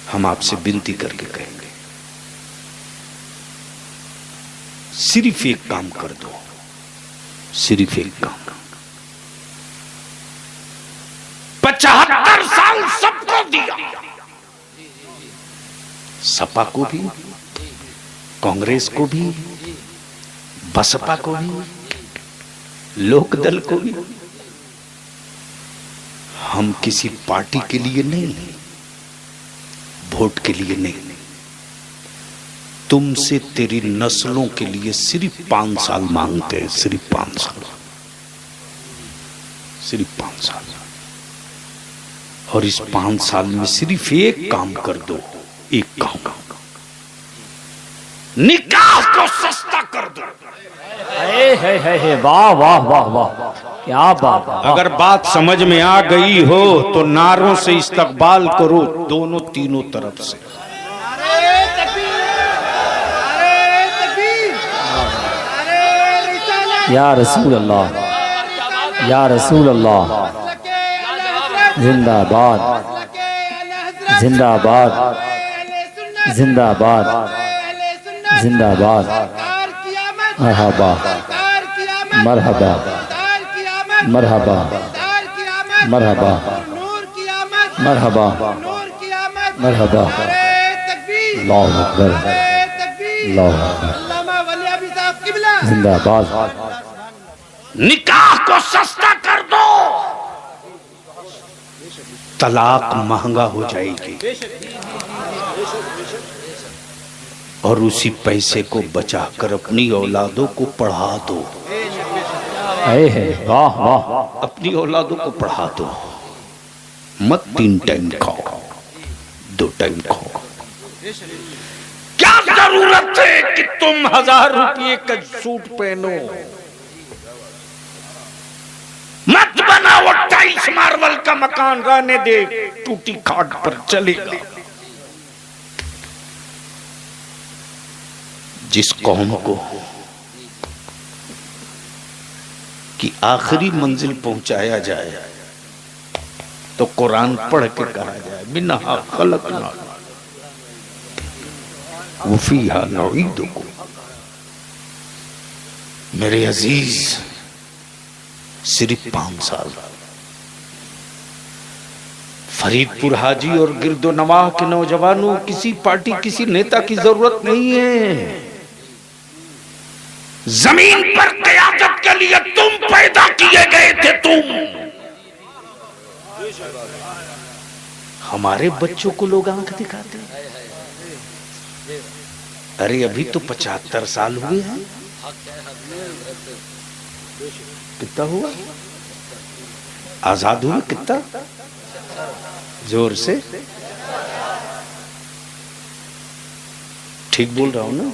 हम आपसे विनती करके कहेंगे, सिर्फ एक काम कर दो, सिर्फ एक काम। 75 साल सबको दिया, सपा को भी, कांग्रेस को भी, बसपा को भी, लोकदल को भी। हम किसी पार्टी के लिए नहीं, वोट के लिए नहीं, तुमसे तेरी नस्लों के लिए सिर्फ 5 साल मांगते हैं, सिर्फ 5 साल, सिर्फ 5 साल। और इस 5 साल में सिर्फ एक काम कर दो, एक काम, निकाह को सस्ता कर दो। वाह वाह वाह वाह, क्या बात। अगर बात समझ में आ गई हो तो नारों से इस्तकबाल करो, दोनों तीनों तरफ से। या रसूल अल्लाह, या रसूल अल्लाह, जिंदाबाद जिंदाबाद जिंदाबाद जिंदाबाद, मरहबा मरहबा मरहबा मरहबा मरहबा मरहबा, अल्लाहु अकबर अल्लाहु अकबर, जिंदाबाद। निकाह को सस्ता कर दो, तलाक महंगा हो जाएगी, और उसी पैसे को बचाकर अपनी औलादों को पढ़ा दो। वाह वाह, अपनी औलादों को पढ़ा दो, मत 3 टाइम खाओ, 2 टाइम खाओ। क्या जरूरत है कि तुम 1000 रुपये का सूट पहनो? मत बनाओ 28 मार्बल का मकान, रहने दे, टूटी खाट पर चलेगा। जिस कौम को कि आखिरी मंजिल पहुंचाया जाए तो कुरान पढ़ के कहा जाए, बिना खलकना वफीहा नउईदुकुम। मेरे अजीज, सिर्फ 5 साल। फरीदपुर हाजी और गिरदो नवाह के नौजवानों, किसी पार्टी, किसी नेता की जरूरत नहीं है। जमीन पर क़यादत के लिए तुम पैदा किए गए थे। तुम, हमारे बच्चों को लोग आंख दिखाते हैं। अरे अभी तो 75 साल हुए हैं। कितना हुआ? आजाद हुए कितना? जोर से, ठीक बोल रहा हूं ना?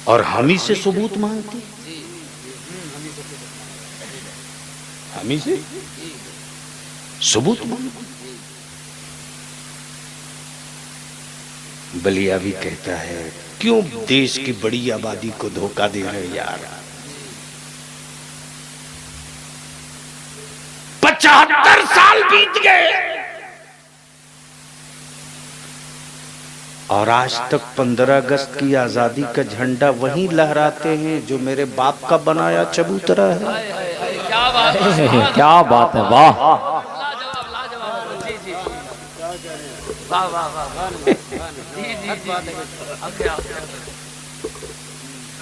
और हम ही से सबूत मांगती, हम ही से सबूत मांगती। बलिया भी कहता है, क्यों देश की बड़ी आबादी को धोखा दे रहे यार। 75 साल बीत गए और आज तक 15 अगस्त की आजादी का झंडा वहीं लहराते हैं जो मेरे बाप का बनाया चबूतरा है। क्या बात है, वाह।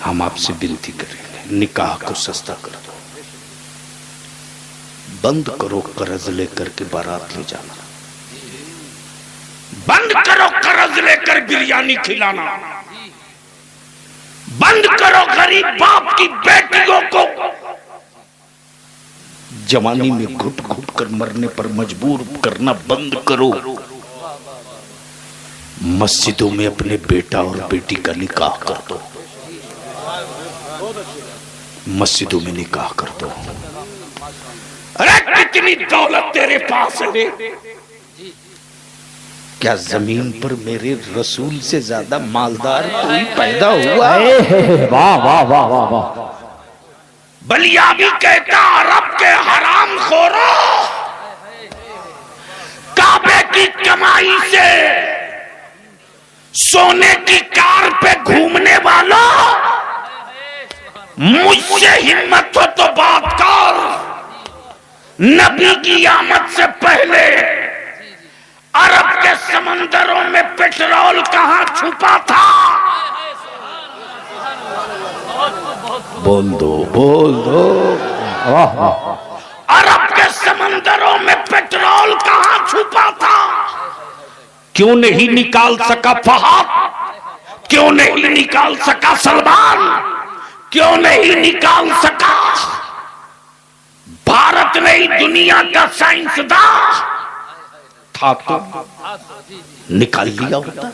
हम आपसे विनती करेंगे, निकाह को सस्ता कर दो, बंद करो कर्ज लेकर के बारात ले जाना, बंद करो कर्ज लेकर बिरयानी खिलाना, बंद करो गरीब बाप की बेटियों को जवानी में घुट घुट कर मरने पर मजबूर करना बंद करो। मस्जिदों में अपने बेटा और बेटी का निकाह कर दो, मस्जिदों में निकाह कर दो। अरे कितनी दौलत तेरे पास है, क्या जमीन पर मेरे रसूल से ज्यादा मालदार कोई पैदा हुआ? वाह वाह वाह वाह वाह। बलिया भी कहता, अरब के हराम खोरो, काबे की कमाई से सोने की कार पे घूमने वालों, मुझसे हिम्मत हो तो बात कर। नबी की आमद से पहले अरब के समंदरों में पेट्रोल कहां छुपा था? बोल दो, बोल दो। वाह वाह। अरब के समंदरों में पेट्रोल कहां छुपा था? क्यों नहीं निकाल सका फहद? क्यों नहीं निकाल सका सलमान? क्यों नहीं निकाल सका भारत? नहीं, दुनिया का साइंसदान था तो निकाल लिया होता,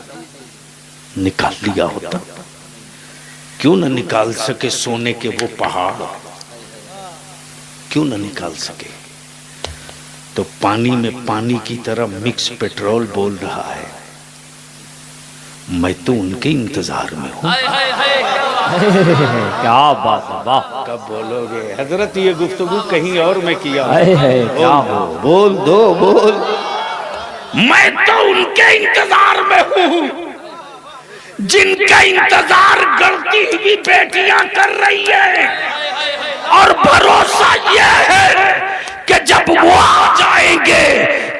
निकाल लिया होता। क्यों न निकाल सके सोने के वो पहाड़? क्यों न निकाल सके? तो पानी में पानी की तरह मिक्स पेट्रोल बोल रहा है। मैं तो उनके इंतजार में हूँ। क्या बात है, वाह। कब बोलोगे हजरत ये गुफ्तगू कहीं और में किया? क्या हो, बोल दो, बोल। मैं तो उनके इंतजार में हूँ जिनका इंतजार गलती हुई बेटियां कर रही है, और भरोसा यह है कि जब वो आ जाएंगे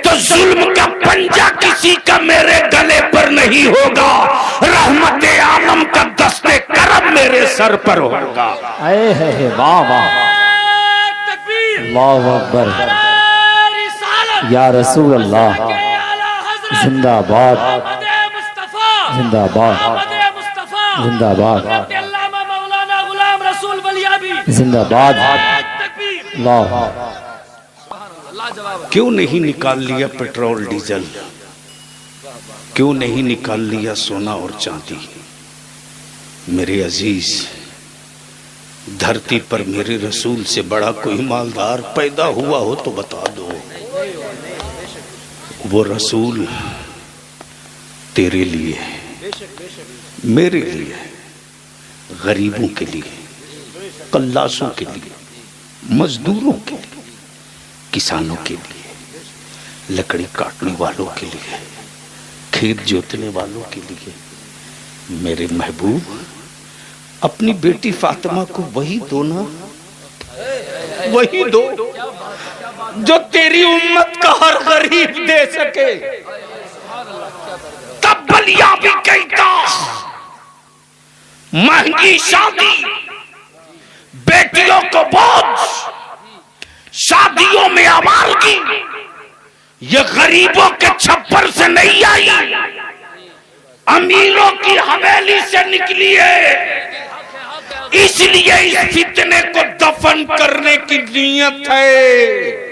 तो जुल्म का पंजा किसी का मेरे गले पर नहीं होगा। रहमत आलम का दस्ते करम मेरे सर पर होगा। वाह वाह। अल्लाहु अकबर। या रसूल अल्लाह, जिंदाबाद, जिंदाबाद, जिंदाबाद, जिंदाबाद। अल्लाह। क्यों नहीं निकाल लिया पेट्रोल डीजल? क्यों नहीं निकाल लिया सोना और चांदी? मेरे अजीज, धरती पर मेरे रसूल से बड़ा कोई मालदार पैदा हुआ हो तो बता दो। वो रसूल तेरे लिए, मेरे लिए, गरीबों के लिए, कल्लासों के लिए, मजदूरों के लिए, किसानों के लिए, लकड़ी काटने वालों के लिए, खेत जोतने वालों के लिए। मेरे महबूब, अपनी बेटी फातिमा को वही दो ना, वही दो जो तेरी उम्मत का हर गरीब दे सके। तब बलिया भी कहता, महंगी शादी, बेटियों को बोझ, शादियों में आवारगी, ये गरीबों के छप्पर से नहीं आई, अमीरों की हवेली से निकली है। इसलिए इस फितने को दफन करने की नीयत है।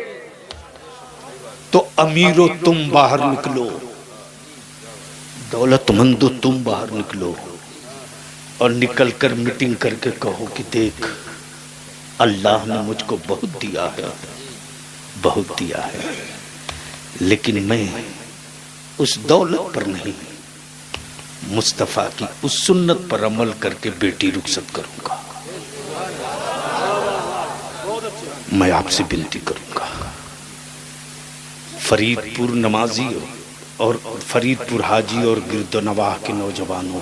तो अमीरों तुम बाहर निकलो, दौलतमंदों तुम बाहर निकलो, और निकलकर मीटिंग करके कहो कि देख, अल्लाह ने मुझको बहुत दिया है, बहुत दिया है, लेकिन मैं उस दौलत पर नहीं, मुस्तफा की उस सुन्नत पर अमल करके बेटी रुखसत करूंगा। मैं आपसे विनती करूंगा, फरीदपुर नमाजी और फरीदपुर हाजी और गिरदोनवाह के नौजवानों,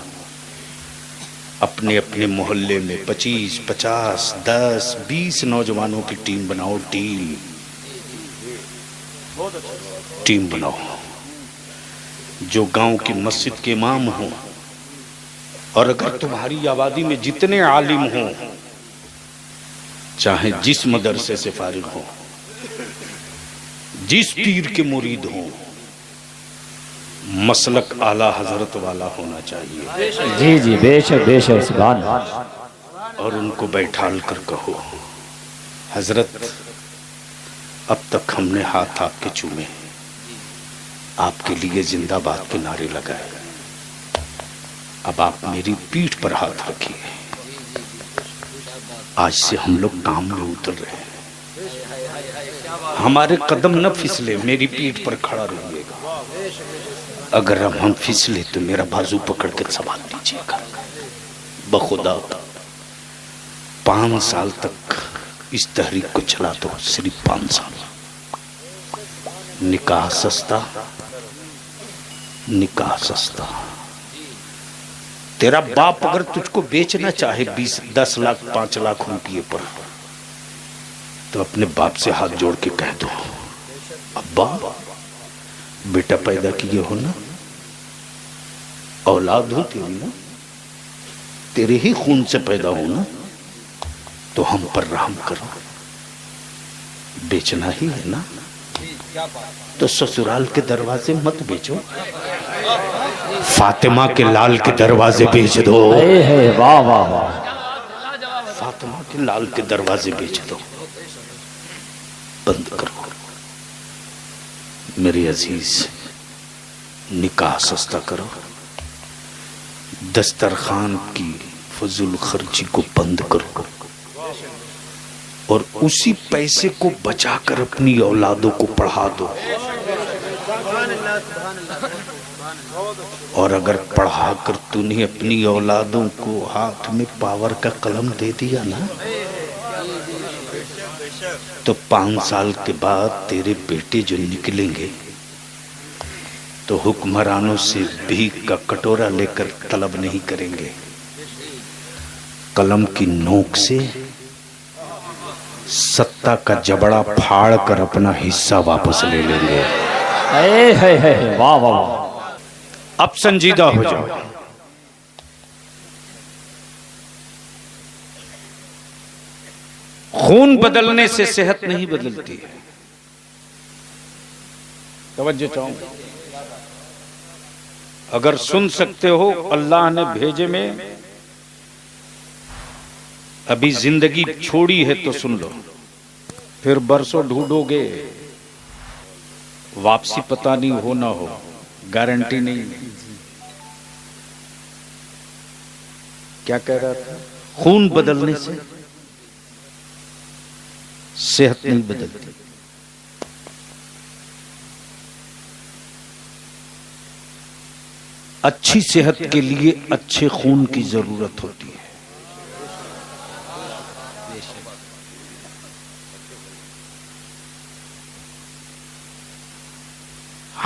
अपने अपने मोहल्ले में 25, 50, 10, 20 नौजवानों की टीम बनाओ। टीम बनाओ जो गांव की मस्जिद के इमाम हों, और अगर तुम्हारी आबादी में जितने आलिम हों, चाहे जिस मदरसे से फारिग हो, जिस पीर के मुरीद हों, मसलक आला हजरत वाला होना चाहिए। जी जी, बेशक बेशक, सुभान। और उनको बैठाल कर कहो, हजरत अब तक हमने हाथ आपके चूमे, आपके लिए जिंदाबाद के नारे लगाए, अब आप मेरी पीठ पर हाथ रखिए। आज से हम लोग काम में उतर रहे हैं, हमारे कदम न फिसले, मेरी पीठ पर खड़ा रहिएगा। अगर हम फिसले तो मेरा बाजू पकड़ के संभाल लीजिएगा। बखुदा 5 साल तक इस तहरीक को चला दो, सिर्फ 5 साल। निकाह सस्ता, निकाह सस्ता। तेरा बाप अगर तुझको बेचना चाहे 10 लाख 5 लाख रुपये पर, तो अपने बाप से हाथ जोड़ के कह दो, अब्बा बेटा पैदा किए हो ना, औलाद हो तेरी ना, तेरे ही खून से पैदा हो ना, तो हम पर रहम करो। बेचना ही है ना, तो ससुराल के दरवाजे मत बेचो, फातिमा के लाल के दरवाजे बेच दो। वाह वाह वाह, फातिमा के लाल के दरवाजे बेच दो, बंद करो। मेरे अजीज, निकाह सस्ता करो, दस्तरखान की फजूल खर्ची को बंद करो, और उसी पैसे को बचाकर अपनी औलादों को पढ़ा दो। और अगर पढ़ाकर तूने अपनी औलादों को हाथ में पावर का कलम दे दिया ना, तो 5 साल के बाद तेरे बेटे जो निकलेंगे तो हुक्मरानों से भीख का कटोरा लेकर तलब नहीं करेंगे, कलम की नोक से सत्ता का जबड़ा फाड़ कर अपना हिस्सा वापस ले लेंगे। वाह वाह वाह। अब संजीदा हो जाओ। खून बदलने से सेहत नहीं बदलती है। तवज्जो चाहूं, अगर सुन सकते हो, अल्लाह ने भेजे में अभी जिंदगी छोड़ी है तो सुन लो, फिर बरसों ढूंढोगे, वापसी पता नहीं हो ना हो, गारंटी नहीं। क्या कह रहा था? खून बदलने से सेहत नहीं बदलती। अच्छी सेहत के लिए अच्छे खून की जरूरत होती है।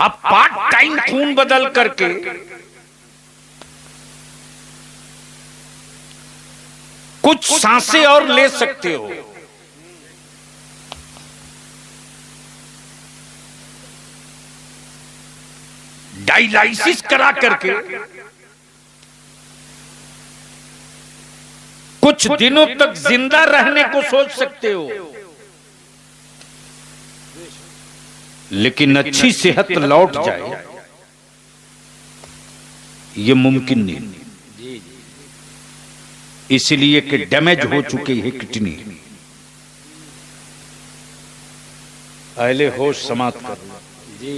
आप पार्ट टाइम खून बदल करके कुछ सांसें और ले सकते हो। डायलाइसिस करा करके कुछ दिनों तक जिंदा रहने को सोच सकते हो, लेकिन अच्छी सेहत लौट जाए ये मुमकिन नहीं, इसलिए कि डैमेज हो चुकी है किडनी। अहले होश समाप्त कर जी,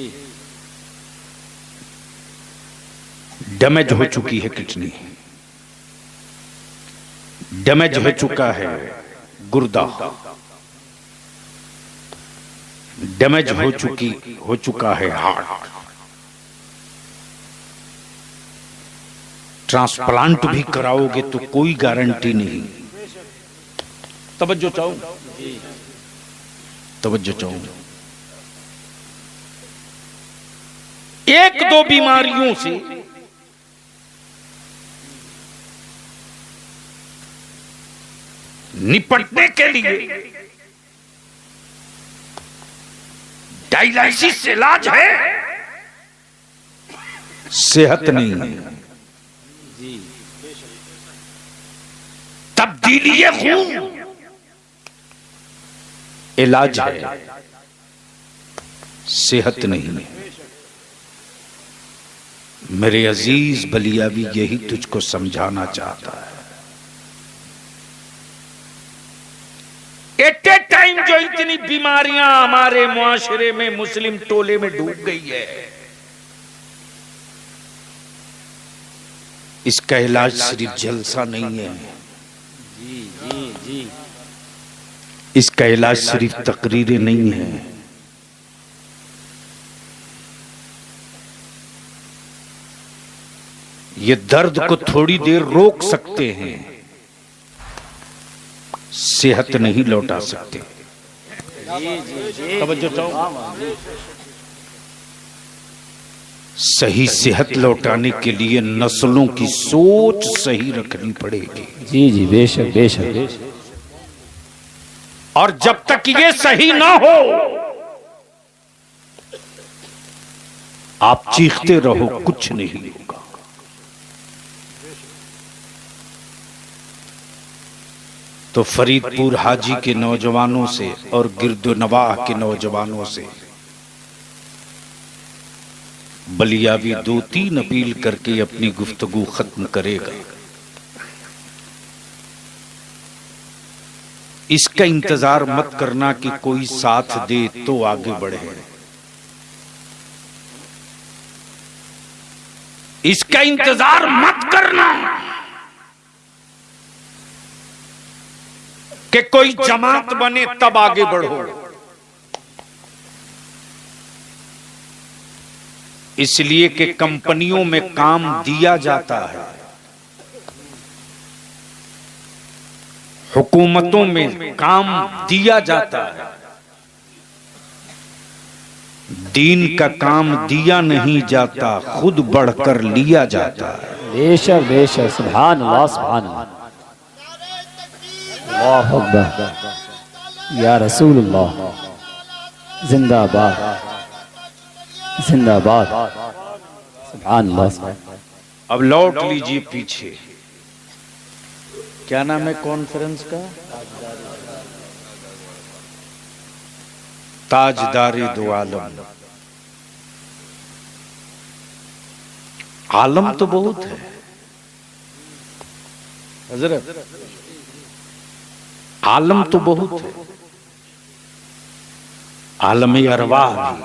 डैमेज हो चुकी है किडनी, डैमेज हो चुका है गुर्दा, डैमेज हो चुका है हार्ट। ट्रांसप्लांट भी कराओगे तो कोई गारंटी नहीं। तवज्जो चाहूं, तवज्जो चाहूं। 1-2 बीमारियों से निपटने के लिए डायलिसिस इलाज है, सेहत नहीं है। तब्दीली खून इलाज है, सेहत नहीं है। मेरे अजीज बलियावी यही तुझको समझाना चाहता है। एट ए टाइम जो इतनी बीमारियां हमारे मुआशरे में, मुस्लिम टोले में डूब गई है, इसका इलाज सिर्फ जलसा नहीं है, इसका इलाज सिर्फ तकरीरें नहीं है, ये दर्द को थोड़ी देर रोक सकते हैं, सेहत नहीं लौटा सकते। सही सेहत लौटाने के लिए नस्लों की सोच सही रखनी पड़ेगी। जी जी बेशक बेशक। और जब तक ये सही ना हो आप चीखते रहो, कुछ नहीं होगा। तो फरीदपुर हाजी के नौजवानों से और गिरदोनवाह के नौजवानों से बलियावी 2-3 अपील करके अपनी गुफ्तगू खत्म करेगा। इसका इंतजार मत करना कि कोई साथ दे तो आगे बढ़े। इसका इंतजार मत करना कि कोई जमात बने तब आगे बढ़ो। इसलिए कि कंपनियों में काम दिया जाता है, हुकूमतों में काम दिया जाता है, दीन का काम दिया नहीं जाता, खुद बढ़कर लिया जाता है। बेशक बेशक। सुभान अल्लाह सुभान अल्लाह। अल्लाहु अकबर या रसूल अल्लाह। जिंदाबाद जिंदाबाद। सुभान अल्लाह। अब लौट लीजिए पीछे। क्या नाम है कॉन्फ्रेंस का? ताजदारी दो आलम। आलम तो बहुत है हजरत, आलम तो बहुत है। आलम अरवाह भी,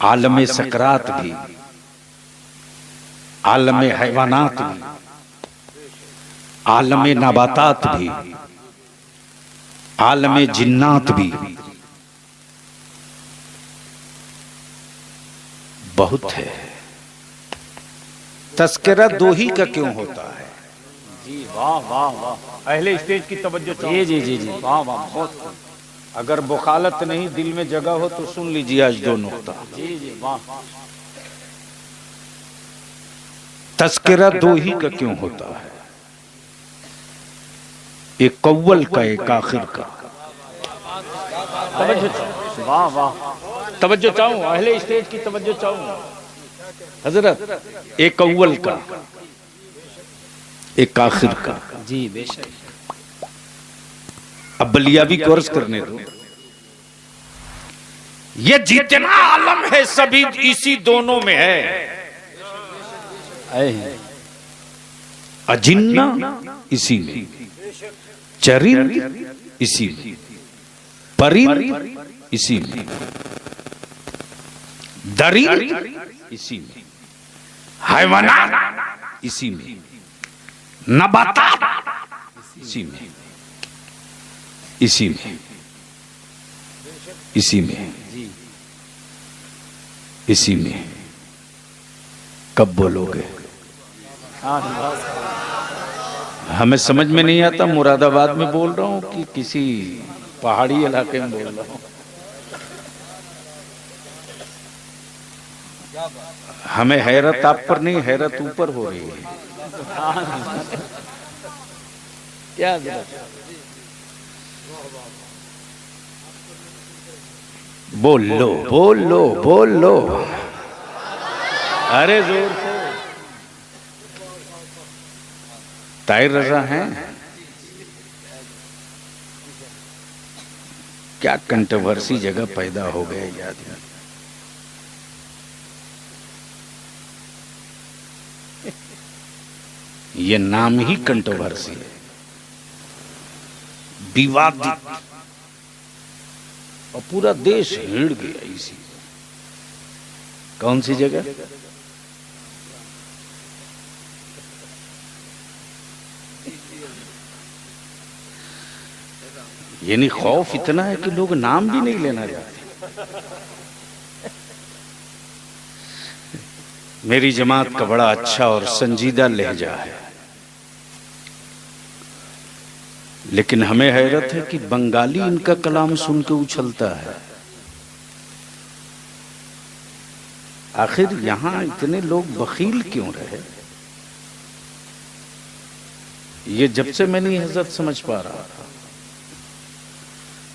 आलम सकरात भी, आलम हैवानात भी, आलम नबातात भी, आलम जिन्नात भी, बहुत है। तस्करा दो ही का क्यों होता है? जी वाह वाह वाह। अहले स्टेज की तवज्जो जी जी जी जी वाह वाह बहुत। अगर बुखालत नहीं दिल में जगह हो तो सुन लीजिए आज दो नुक्ता। जी जी वाह। तस्करा दो ही का क्यों होता है? एक अव्वल का, एक आखिर का। तवज्जो वाह वाह। तवज्जो चाहूं, अहले स्टेज की तवज्जो चाहूं हजरत। एक अव्वल का, एक आखिर का। जी बेशक। अब बलियावी कोर्स करने दो। ये जितना आलम है सभी इसी दोनों में है। अजिन्ना इसी में, चरिंद इसी में, परिंद इसी में, दरिंद इसी में, हैवानात इसी में, नबातात इसी में, इसी में, इसी में, इसी में। कब बोलोगे? हमें समझ में नहीं आता मुरादाबाद में बोल रहा हूं कि किसी पहाड़ी इलाके में बोल रहा हूं। हमें हैरत आप पर नहीं, हैरत ऊपर हो रही है। क्या बोल लो बोल लो बोल लो, अरे जोर से। ताहिर रजा हैं? क्या कंट्रोवर्सी जगह पैदा हो गए याद में। ये नाम ही कंट्रोवर्सी है, विवादित, और पूरा देश हिड़ गया इसी। कौन सी जगह? यानी खौफ इतना है कि लोग नाम भी नहीं लेना चाहते। मेरी जमात का बड़ा अच्छा और संजीदा लहजा है, लेकिन हमें हैरत है कि बंगाली इनका कलाम सुन के उछलता है। आखिर यहां इतने लोग बखील क्यों रहे? ये जब से मैं नहीं हजरत समझ पा रहा था।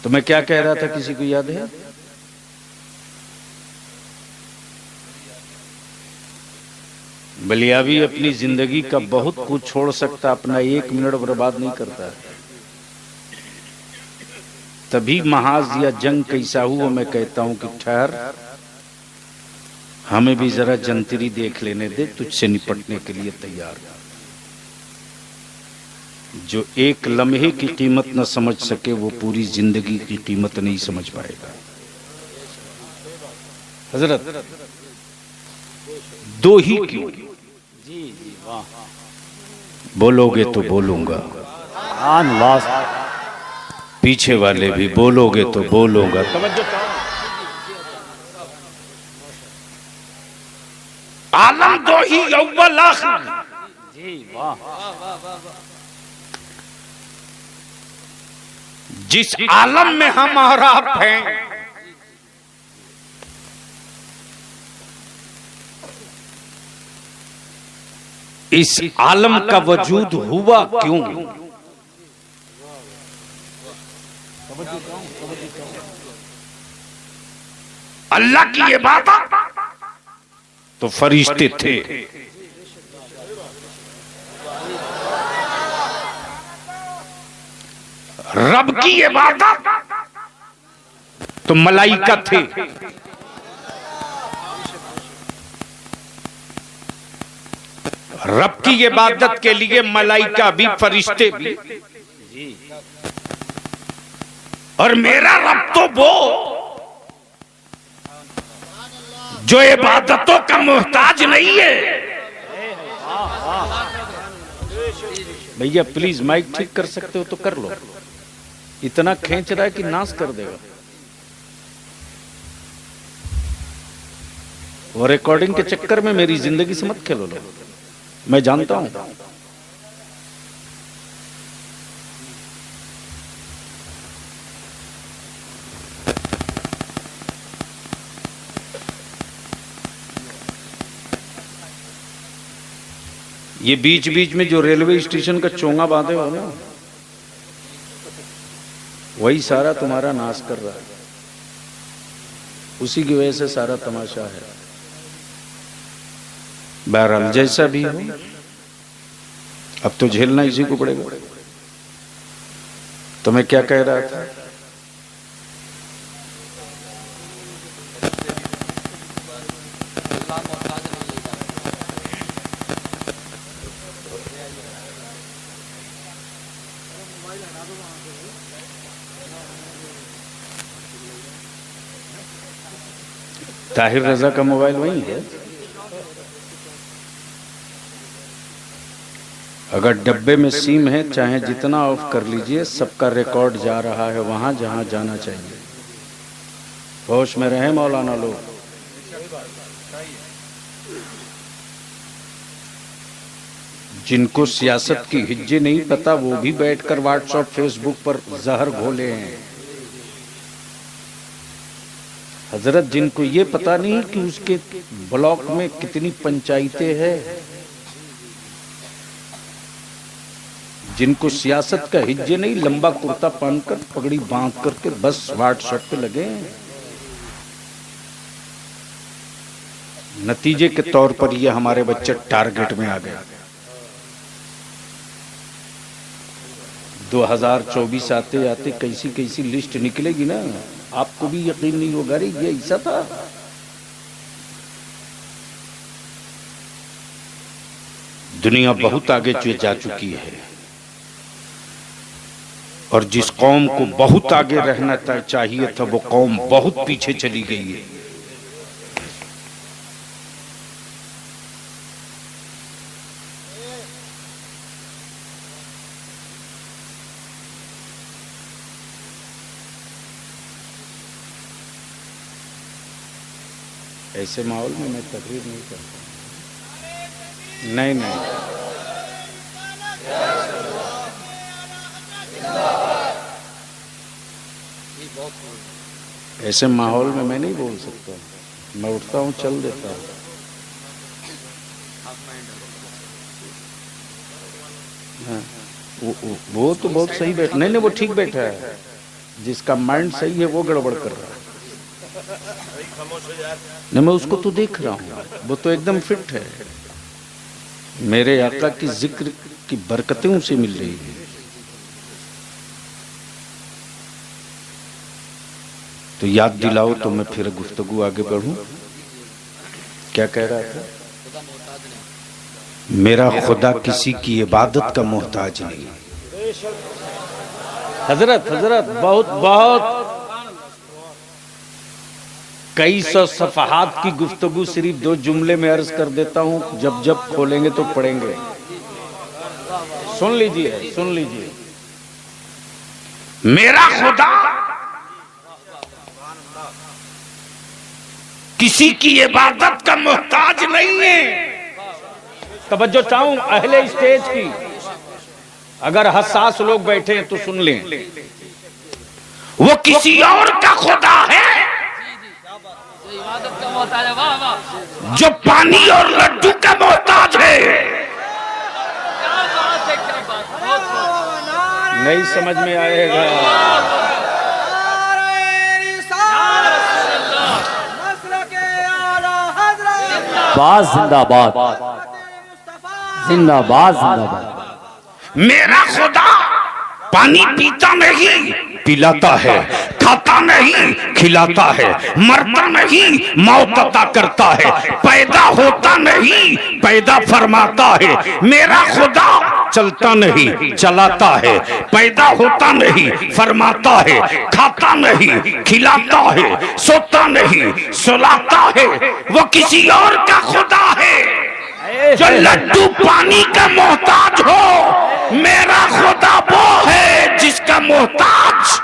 तो मैं क्या कह रहा था, किसी को याद है? बलियावी अपनी जिंदगी का बहुत कुछ छोड़ सकता, अपना 1 मिनट बर्बाद नहीं करता। तभी महाज या जंग कैसा हुआ मैं कहता हूं कि ठहर, हमें भी जरा जंतरी देख लेने दे, तुझसे निपटने के लिए तैयार। जो एक लम्हे की कीमत न समझ सके वो पूरी जिंदगी की कीमत नहीं समझ पाएगा। हजरत दो ही क्यों? बोलोगे तो बोलूंगा, पीछे वाले भी बोलोगे तो बोलूंगा। आलम दो ही अव्वल आखिर। जिस आलम में हम और आप हैं, इस आलम का वजूद हुआ क्यों? अल्लाह की इबादत तो फरिश्ते थे, रब की इबादत तो मलाइका थे। रब की इबादत के लिए मलाइका भी, फरिश्ते भी, और मेरा रब तो वो जो इबादतों का मोहताज नहीं है। भैया प्लीज माइक ठीक कर सकते हो तो कर लो, इतना खींच रहा है कि नाश कर देगा। वो रिकॉर्डिंग के चक्कर में मेरी जिंदगी से मत खेलो लो, मैं जानता हूं। ये बीच बीच में जो रेलवे स्टेशन का चोंगा बांधे हो ना, वही सारा तुम्हारा नाश कर रहा है। उसी की वजह से सारा तमाशा है। बहरहाल जैसा भी हो, अब तो झेलना इसी को पड़ेगा। तो मैं क्या कह रहा था? ताहिर रजा का मोबाइल वही है। अगर डब्बे में सिम है, चाहे जितना ऑफ कर लीजिए, सबका रिकॉर्ड जा रहा है वहां जहां जाना चाहिए। होश में रहे मौलाना लोग। जिनको सियासत की हिज्जे नहीं पता, वो भी बैठकर व्हाट्सएप फेसबुक पर जहर घोले हैं। हजरत जिनको ये पता नहीं कि उसके ब्लॉक में कितनी पंचायतें हैं, जिनको सियासत का हिज्जे नहीं, लंबा कुर्ता पहनकर पगड़ी बांध करके बस व्हाट्सएप पे लगे हैं। नतीजे के तौर पर ये हमारे बच्चे टारगेट में आ गए। 2024 आते आते कैसी कैसी लिस्ट निकलेगी ना, आपको भी यकीन नहीं होगा। रे ये ऐसा था। दुनिया बहुत आगे जा चुकी है, और जिस कौम को बहुत आगे रहना चाहिए था, वो कौम बहुत पीछे चली गई है। ऐसे माहौल में मैं तकरीर नहीं करता। नहीं नहीं, ऐसे माहौल में मैं नहीं बोल सकता। मैं उठता हूँ, चल देता हूँ। हाँ, वो तो बहुत सही बैठा, नहीं वो ठीक बैठा है। जिसका माइंड सही है वो गड़बड़ कर रहा है। नहीं मैं उसको तो देख रहा हूँ, वो तो एकदम फिट है। मेरे आका की जिक्र की बरकतें उसे मिल रही है। तो याद दिलाओ तो मैं फिर गुफ्तगू आगे बढ़ूं। क्या कह रहा था? मेरा खुदा किसी की इबादत का मोहताज नहीं। हजरत बहुत बहुत कई सौ सफहात की गुफ्तगू सिर्फ 2 जुमले में अर्ज कर देता हूं, जब जब खोलेंगे तो पढ़ेंगे। सुन लीजिए। मेरा खुदा किसी की इबादत का मोहताज नहीं है। तवज्जो चाहूं अहले स्टेज की, अगर हसास लोग बैठे हैं तो सुन लें। वो किसी और का खुदा है जो पानी और लड्डू का मोहताज है। नहीं समझ में आएगा। बात जिंदाबाद, जिंदाबाद जिंदाबाद। मेरा खुदा पानी पीता नहीं पिलाता है, खाता नहीं खिलाता है, मरता नहीं मौत अता करता है, पैदा होता नहीं पैदा फरमाता है। मेरा खुदा चलता नहीं चलाता है, पैदा होता नहीं फरमाता है, खाता नहीं खिलाता है, सोता नहीं सुलाता है। वो किसी और का खुदा है जो लड्डू पानी का मोहताज हो। मेरा खुदा वो है जिसका मोहताज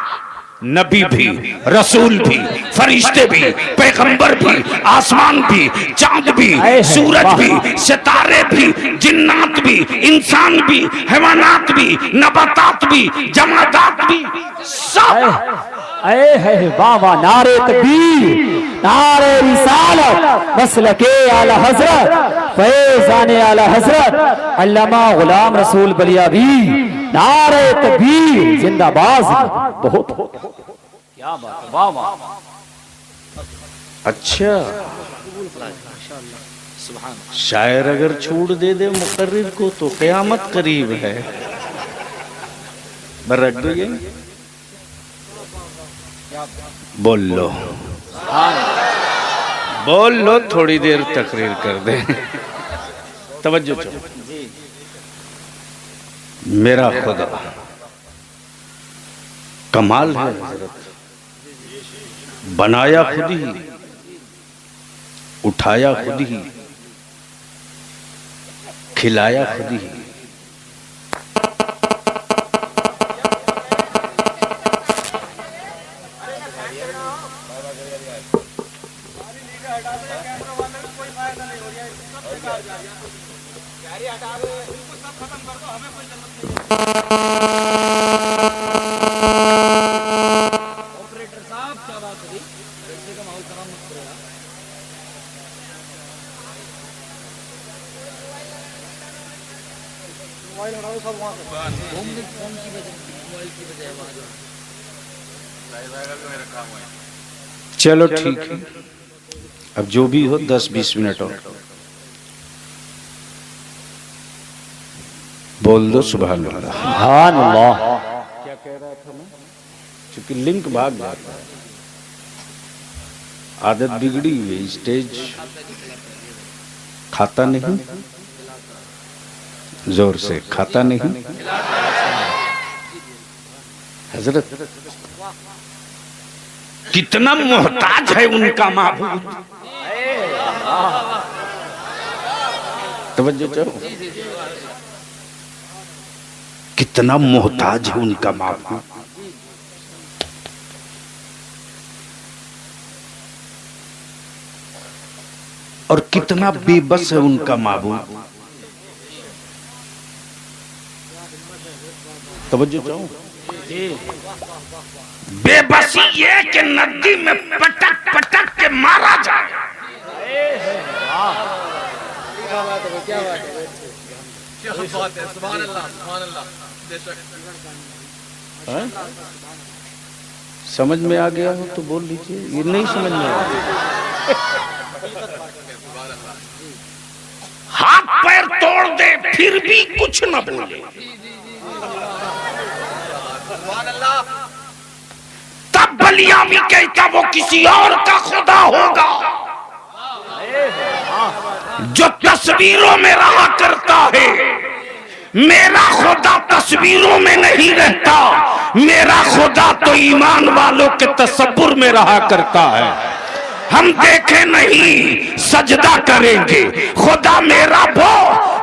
नबी भी, रसूल भी, फरिश्ते भी, पैगंबर भी, आसमान भी, चांद भी, सूरज भी, सितारे भी, जिन्नात भी, इंसान भी, हैवानात भी, नबातात भी, जमादात भी, सब। वाह वाह, नारे तकबीर, नारे रिसालत, मसलके आला हजरत, फैज़ाने आला हजरत अल्लामा गुलाम रसूल बलियावी, नारे तकबीर, जिंदाबाद। बहुत क्या बात है, वाह वाह। अच्छा शायर अगर छूट दे दे मुकर्रिर को तो क़यामत करीब है। रख दो ये, बोल लो थोड़ी देर तकरीर कर दे। तवज्जो चो। मेरा खुदा कमाल है हजरत, बनाया खुद ही, उठाया खुद ही, खिलाया खुद ही। चलो ठीक है, अब जो भी हो 10-20 मिनट और बोल दो सुभान अल्लाह। सुभान अल्लाह। क्या कह रहा था मैं? क्योंकि लिंक भाग जाता है, आदत बिगड़ी हुई है। स्टेज खाता नहीं, जोर से खाता नहीं। हजरत कितना मोहताज है उनका माबूद। तवज्जो करो, कितना मोहताज है उनका माबूद। और कितना बेबस है उनका माबूद। तवज्जो चाहो, बेबसी ये कि नदी में पटक पटक के मारा जाए। हाँ? समझ में आ गया हो तो बोल लीजिए, ये नहीं समझ में आ गया हाथ पैर तोड़ दे फिर भी कुछ न बोले, तब बलिया भी कहता वो किसी और का खुदा होगा। जो तस्वीरों में रहा करता है, मेरा खुदा तस्वीरों में नहीं रहता, मेरा खुदा तो ईमान वालों के तसव्वुर में रहा करता है। हम देखे नहीं सजदा करेंगे, खुदा मेरा वो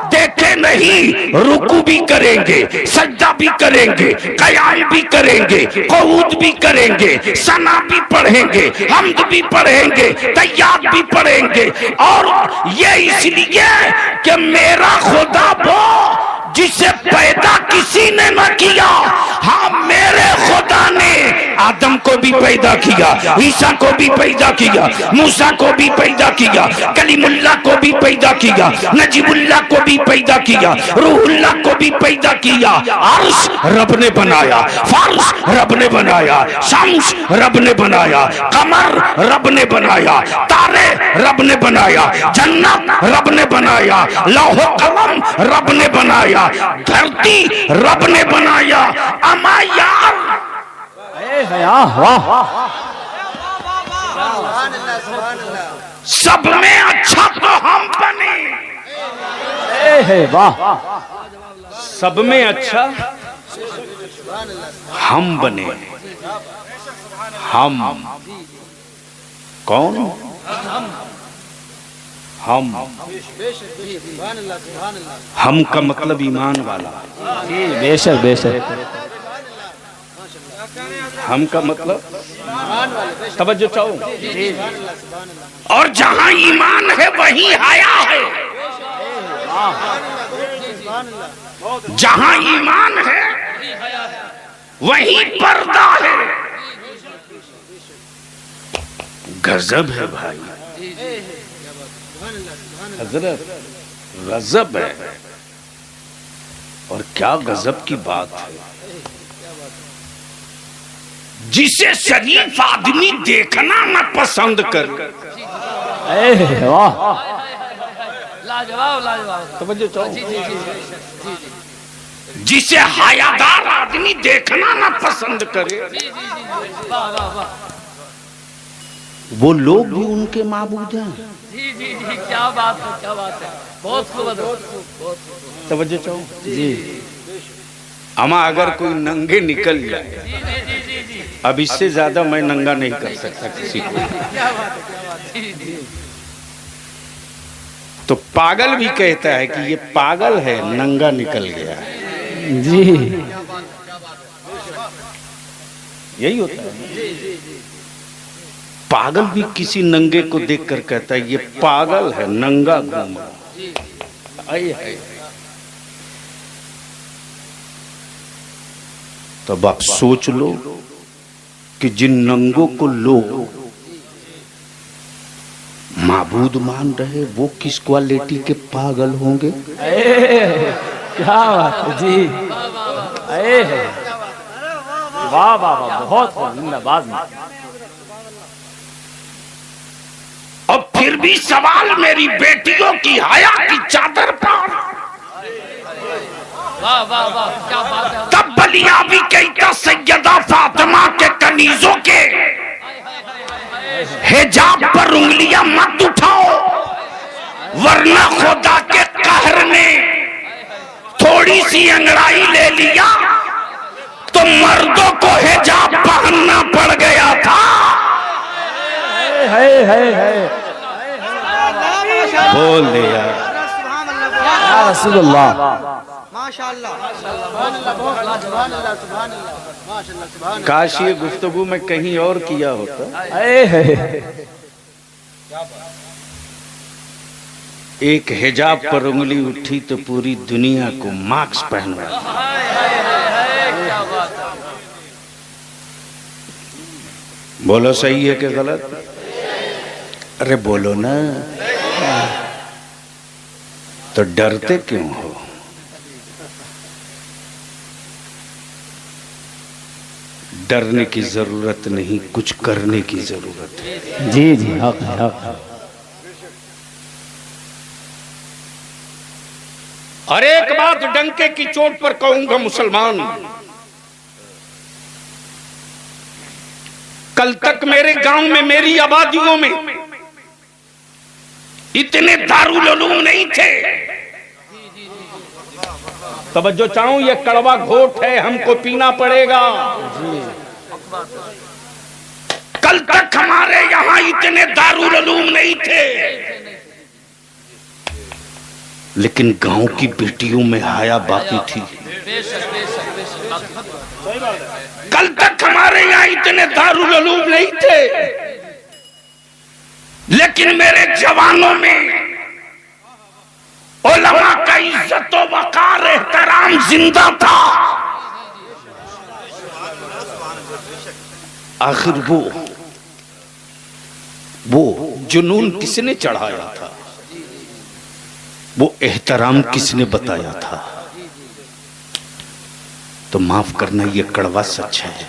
देखे नहीं रुकू भी करेंगे, सजदा भी करेंगे, कयाम भी करेंगे, क़ुऊद भी करेंगे, सना भी पढ़ेंगे, हम्द भी पढ़ेंगे, तय्यात भी पढ़ेंगे। और ये इसलिए कि मेरा खुदा वो जिसे पैदा किसी ने न किया, हाँ मेरे खुदा ने आदम को भी पैदा किया, ईसा को भी पैदा किया, मूसा को भी पैदा किया, कलीमुल्लाह को भी पैदा किया, नजीबुल्लाह को भी पैदा किया, रूहुल्लाह को भी पैदा किया। अर्श रब ने बनाया, फर्श रब ने बनाया, शम्स रब ने बनाया, कमर रब ने बनाया, तारे रब ने बनाया, जन्नत रब ने बनाया, लौह कलम रब ने बनाया, धरती रब ने बनाया। अमा यार सब में अच्छा तो हम बने, सब में अच्छा हम बने। हम कौन? हम का मतलब ईमान वाला। बेशक बेशक। हम का मतलब तवज्जो चाहो। और जहां ईमान है वहीं हया है, जहां ईमान है वहीं पर्दा है। गजब है भाई, हजरत गजब है। और क्या गजब की बात है, जिसे शरीफ आदमी देखना न पसंद कर। वाह, लाजवाब लाजवाब। तवज्जो चाहो। जिसे हयादार आदमी देखना न पसंद करे, वाह वाह वाह। वो लोग भी उनके माबूद हैं। जी जी जी, क्या बात है, क्या बात है। बहुत खूब, बहुत खूब। तवज्जो चाहो जी। अमा अगर कोई नंगे निकल जाए, जी जी जी जी, अब इससे ज्यादा मैं नंगा नहीं कर सकता किसी को। क्या बात है, क्या बात है। जी जी। तो पागल भी कहता है कि ये पागल है, नंगा निकल गया है। जी यही होता है। पागल भी किसी नंगे को देखकर कहता है ये पागल है, नंगा घूम रहा है। तब आप सोच लो कि जिन नंगों को लोग माबूद मान रहे, वो किस क्वालिटी के पागल होंगे। क्या बात है जी। वाह वाह वाह, बहुत जिंदाबाद। और फिर भी सवाल मेरी बेटियों की हया की चादर पर। वाह वाह वाह, क्या बात है। तब बलिया भी कहता सैयदा फातिमा के कनीजों के हिजाब पर उंगलियां मत उठाओ, वरना खुदा के कहर ने थोड़ी सी अंगड़ाई ले लिया तो मर्दों को हिजाब पहनना पड़ गया था। बोल दे यार, या रसूलुल्लाह। काश ये गुफ्तगू में कहीं और किया होता। एक हिजाब पर उंगली उठी तो पूरी दुनिया को मास्क पहनवा। क्या बात है। बोलो सही है कि गलत? अरे बोलो ना। तो डरते क्यों हो? डरने की जरूरत नहीं, कुछ करने की जरूरत है। जी जी, हक है, हक है। और एक बात डंके की चोट पर कहूंगा मुसलमान, कल तक मेरे गांव में, मेरी आबादियों में इतने दारुल उलूम नहीं थे। तवज्जो चाहूं, ये कड़वा घोट है, हमको पीना पड़ेगा। कल तक हमारे यहां इतने दारुल उलूम नहीं थे, लेकिन गांव की बेटियों में हया बाकी थी। कल तक हमारे यहां इतने दारुल उलूम नहीं थे, लेकिन मेरे जवानों में उलमा का इज्जत व वकार एहतराम जिंदा था। आखिर वो जुनून किसने चढ़ाया था? वो एहतराम किसने बताया था? तो माफ करना, ये कड़वा सच है।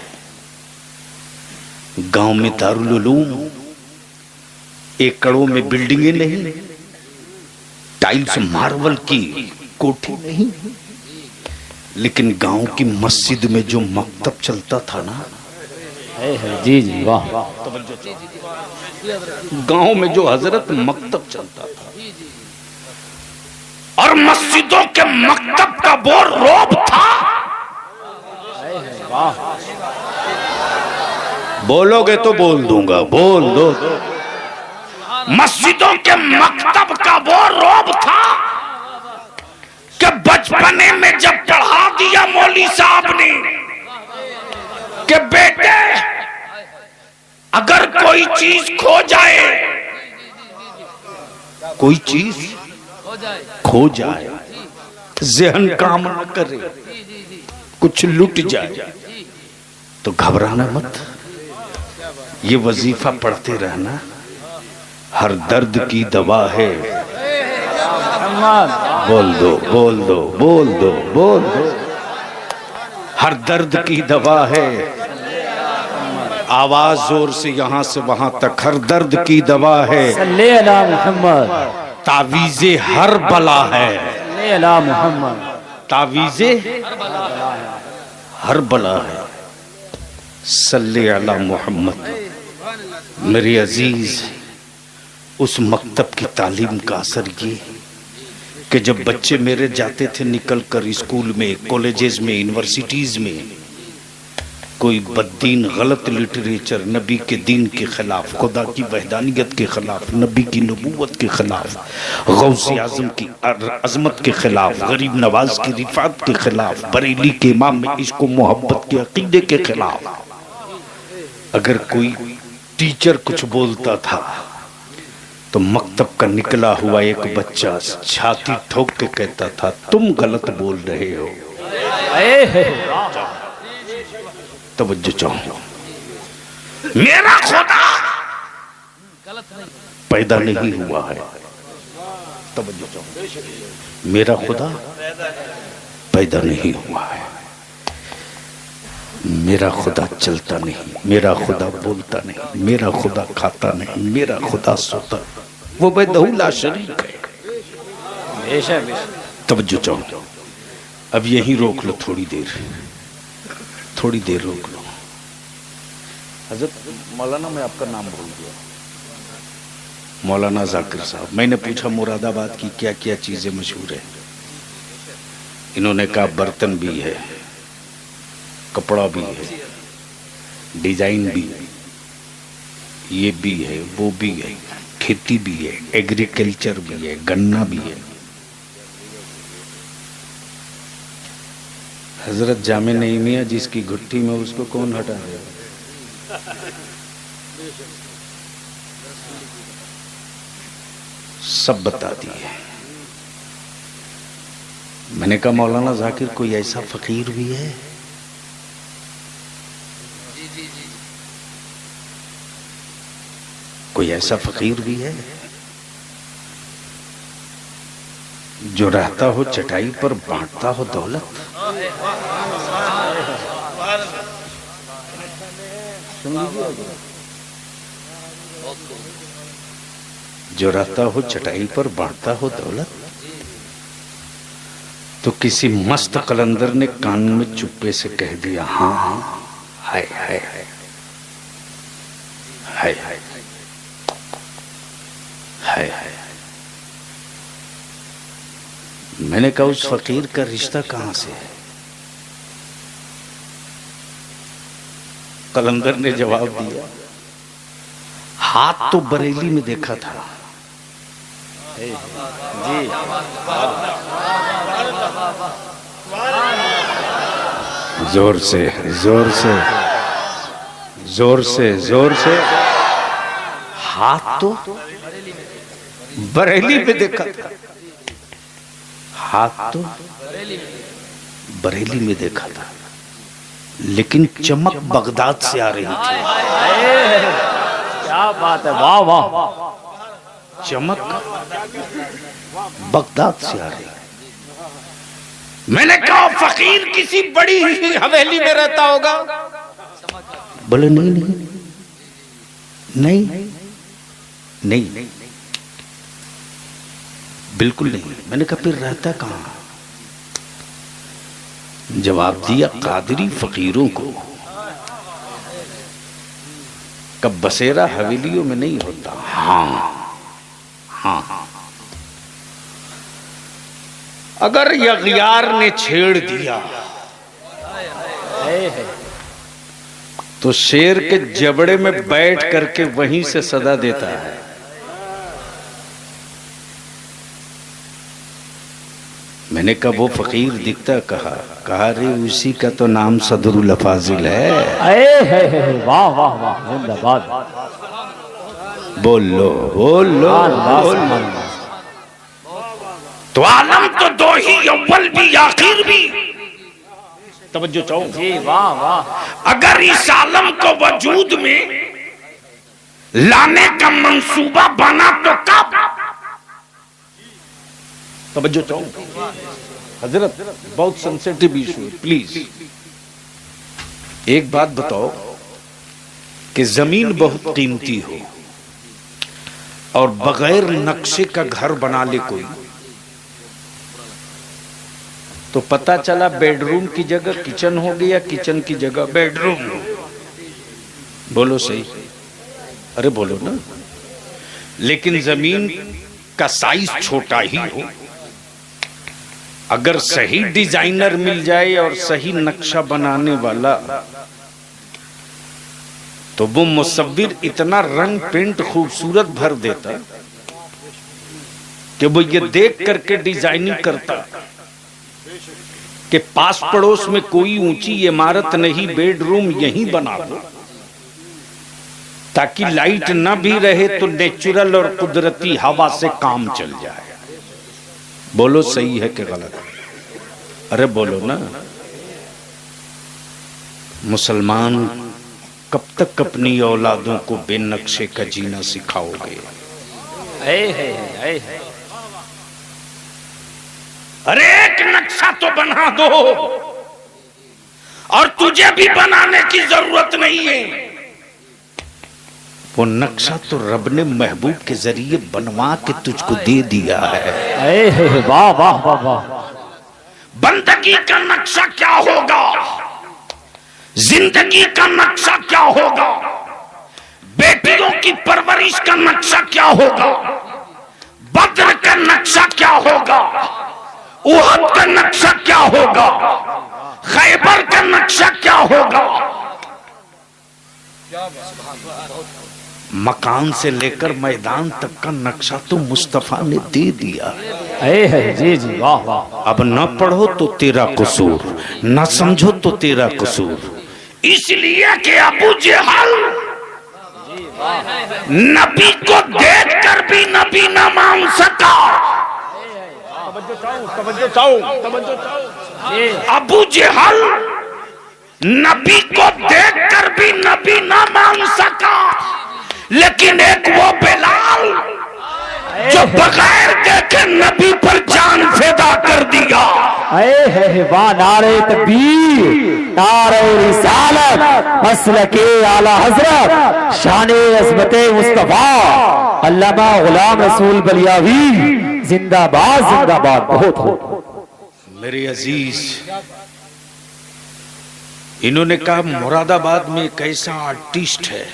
गांव में दारुल उलूम, एकड़ों में बिल्डिंगें नहीं, टाइल्स मार्बल की कोठी नहीं, लेकिन गांव की मस्जिद में जो मकतब चलता था ना, जी जी, वाह वाह। गांव में जो हजरत मकतब चलता था, और मस्जिदों के मकतब का वो रौब था। बोलोगे तो बोल दूंगा, बोल दो। मस्जिदों के मकतब का वो रौब था कि बचपने में जब पढ़ा दिया मौली साहब ने कि बेटे अगर कोई चीज खो जाए, कोई चीज खो जाए, जहन काम न करे, कुछ लुट जाए, तो घबराना मत, ये वजीफा पढ़ते रहना। हर दर्द की दवा है। बोल दो, बोल दो, बोल दो, बोल दो। हर दर्द की दवा है। आवाज जोर से यहां से वहां तक, हर दर्द की दवा है। सल्ले अला मुहम्मद। तावीज़े हर बला है। सल्ले अला मुहम्मद। तावीज़े हर बला है। सल्ले अला मुहम्मद। मेरे अजीज, उस मकतब की तालीम का असर ये कि जब बच्चे मेरे जाते थे निकल कर स्कूल में, कॉलेजेस में, यूनिवर्सिटीज में, कोई बद्दीन गलत लिटरेचर नबी के दीन के खिलाफ, खुदा की वहदानियत के खिलाफ, नबी की नबूवत के खिलाफ, गौसे आजम की अजमत के खिलाफ, गरीब नवाज की रिफात के खिलाफ, बरेली के इमाम में इसको मोहब्बत के अकीदे के खिलाफ अगर कोई टीचर कुछ बोलता था तो मकतब का निकला हुआ एक बच्चा छाती ठोक के कहता था, तुम गलत बोल रहे हो। तवज्जो चाहो, मेरा खुदा पैदा नहीं हुआ है। तवज्जो चाहो, मेरा खुदा पैदा नहीं हुआ है। मेरा खुदा चलता नहीं, मेरा खुदा बोलता नहीं, मेरा खुदा खाता नहीं, मेरा खुदा सोता, वो वहदहू ला शरीक है। तवज्जो चाहो, अब यहीं रोक लो थोड़ी देर, थोड़ी देर रोक लो। हजरत मौलाना, मैं आपका नाम भूल गया, मौलाना जाकिर साहब। मैंने पूछा मुरादाबाद की क्या क्या चीजें मशहूर है। इन्होंने कहा बर्तन भी है, कपड़ा भी है, डिजाइन भी, ये भी है, वो भी है, खेती भी है, एग्रीकल्चर भी है, गन्ना भी है। हजरत जामे नईमिया जिसकी घुट्टी में, उसको कौन हटा देगा? सब बता दिए। मैंने कहा मौलाना जाकिर, कोई ऐसा फकीर भी है? कोई ऐसा फकीर भी है? जो रहता हो चटाई पर बांटता हो दौलत। जो रहता हो चटाई पर बांटता हो दौलत। तो किसी मस्त कलंदर ने कान में चुप्पे से कह दिया, हाँ हाँ, हाय हाय हाय हाय हाय हाय हाय। मैंने कहा उस फकीर का रिश्ता कहां से है? कलंदर ने जवाब दिया, हाथ तो बरेली में देखा था जी। जोर से जोर से जोर से जोर से, हाथ तो बरेली में देखा था, हाथ तो बरेली में देखा था, लेकिन चमक बगदाद से आ रही थी। क्या बात है, वाह वाह। चमक बगदाद से आ रही। मैंने कहा फकीर किसी बड़ी हवेली में रहता होगा। बोले नहीं नहीं नहीं नहीं, नहीं बिल्कुल नहीं। मैंने कहा फिर रहता कहां? जवाब दिया, कादरी फकीरों को कब बसेरा हवेलियों में नहीं होता। हाँ हाँ, अगर यगियार ने छेड़ दिया तो शेर के जबड़े में बैठ करके वहीं से सदा देता है। मैंने कहा वो फकीर दिखता कहा रे उसी का तो नाम सदरुल अफाजिल है। वाह वाह वाह, जिंदाबाद। बोल लो बोल लो बोल लो। तो आलम तो दो ही, अव्वल भी आखिर भी। तवज्जो चाहो जी, वाह वाह। अगर इस आलम को वजूद में लाने का मंसूबा बना तो कब? तवज्जो चाहो हजरत, बहुत सेंसिटिव इशू, प्लीज। एक बात बताओ कि जमीन बहुत कीमती हो और बगैर नक्शे का घर बना ले कोई, तो पता चला बेडरूम की जगह किचन हो गया, किचन की जगह बेडरूम। बोलो सही, अरे बोलो ना। लेकिन जमीन का साइज छोटा ही हो, अगर सही डिजाइनर मिल जाए और सही नक्शा बनाने वाला, तो वो मुसव्विर इतना रंग पेंट खूबसूरत भर देता कि वो ये देख करके डिजाइनिंग करता कि पास पड़ोस में कोई ऊंची इमारत नहीं, बेडरूम यहीं बना दो, ताकि लाइट ना भी रहे तो नेचुरल और कुदरती हवा से काम चल जाए। बोलो सही है कि गलत? अरे बोलो ना। मुसलमान कब तक अपनी औलादों को बेनक्शे का जीना सिखाओगे? अरे एक नक्शा तो बना दो, और तुझे भी बनाने की जरूरत नहीं है। वो नक्शा तो रब ने महबूब के जरिए बनवा के तुझको दे दिया है। वाह वाह वाह वाह। बंदगी का नक्शा क्या होगा, जिंदगी का नक्शा क्या होगा, बेटियों की परवरिश का नक्शा क्या होगा, बद्र का नक्शा क्या होगा, उहद का नक्शा क्या होगा, खैबर का नक्शा क्या होगा। मकान से लेकर मैदान तक का नक्शा तो मुस्तफा ने दे दिया। जी जी, वाह वाह। अब न पढ़ो तो तेरा कसूर, न समझो तो तेरा कसूर। इसलिए कि अबू जहल नबी को देखकर भी नबी न मान सका। अबू जहल नबी को देखकर भी नबी न मान सका, लेकिन एक वो बिलाल जो बगैर देखे नबी पर जान फिदा कर दिया। है वाह नारे तकबीर, नारे रिसालत, मसलके आला हजरत, शाने अज़मते मुस्तफा, अल्लामा गुलाम रसूल बलियावी जिंदाबाद जिंदाबाद। बहुत हो मेरे अजीज, इन्होंने कहा मुरादाबाद में एक ऐसा आर्टिस्ट है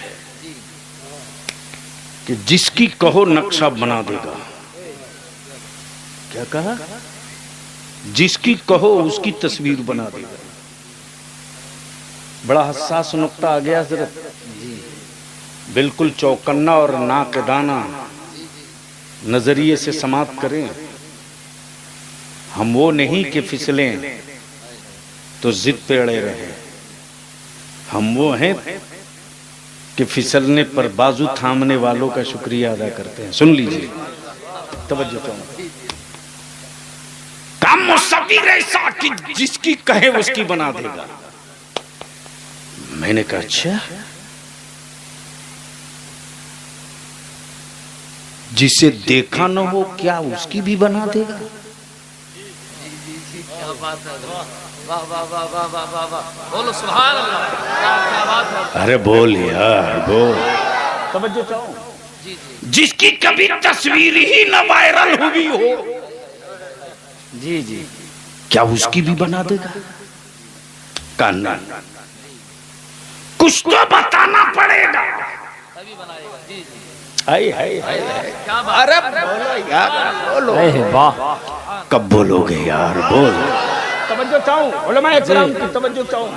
कि जिसकी कहो नक्शा बना देगा। क्या कहा? जिसकी कहो उसकी तस्वीर बना देगा। बड़ा हसास नुक्ता आ गया हजरत, बिल्कुल चौकन्ना और नाकदाना नजरिए से समाप्त करें। हम वो नहीं कि फिसलें तो जिद पे अड़े रहे, हम वो हैं कि फिसलने पर बाजू थामने वालों का शुक्रिया अदा करते हैं। सुन लीजिए, तवज्जो करो। काम मुसव्विर ऐसा कि जिसकी कहे उसकी बना देगा। मैंने कहा अच्छा, जिसे देखा न हो क्या उसकी भी बना देगा? क्या बात है, वाह वाह वाह वाह वाह वाह वाह, बोलो सुभान अल्लाह, क्या बात है। अरे बोल यार बोल, तवज्जो चाहो। जिसकी कभी तस्वीर ही न वायरल हुई हो, जी जी, क्या उसकी भी बना देगा? कान्ना, कुछ तो बताना पड़ेगा। तभी बनाएगा। जी जी, हाय हाय हाय, क्या बात। अरे बोलो यार बोलो। वाह, कब बोलोगे यार बोल। तवज्जो चाहूं, उलमा इकराम की तवज्जो चाहूं,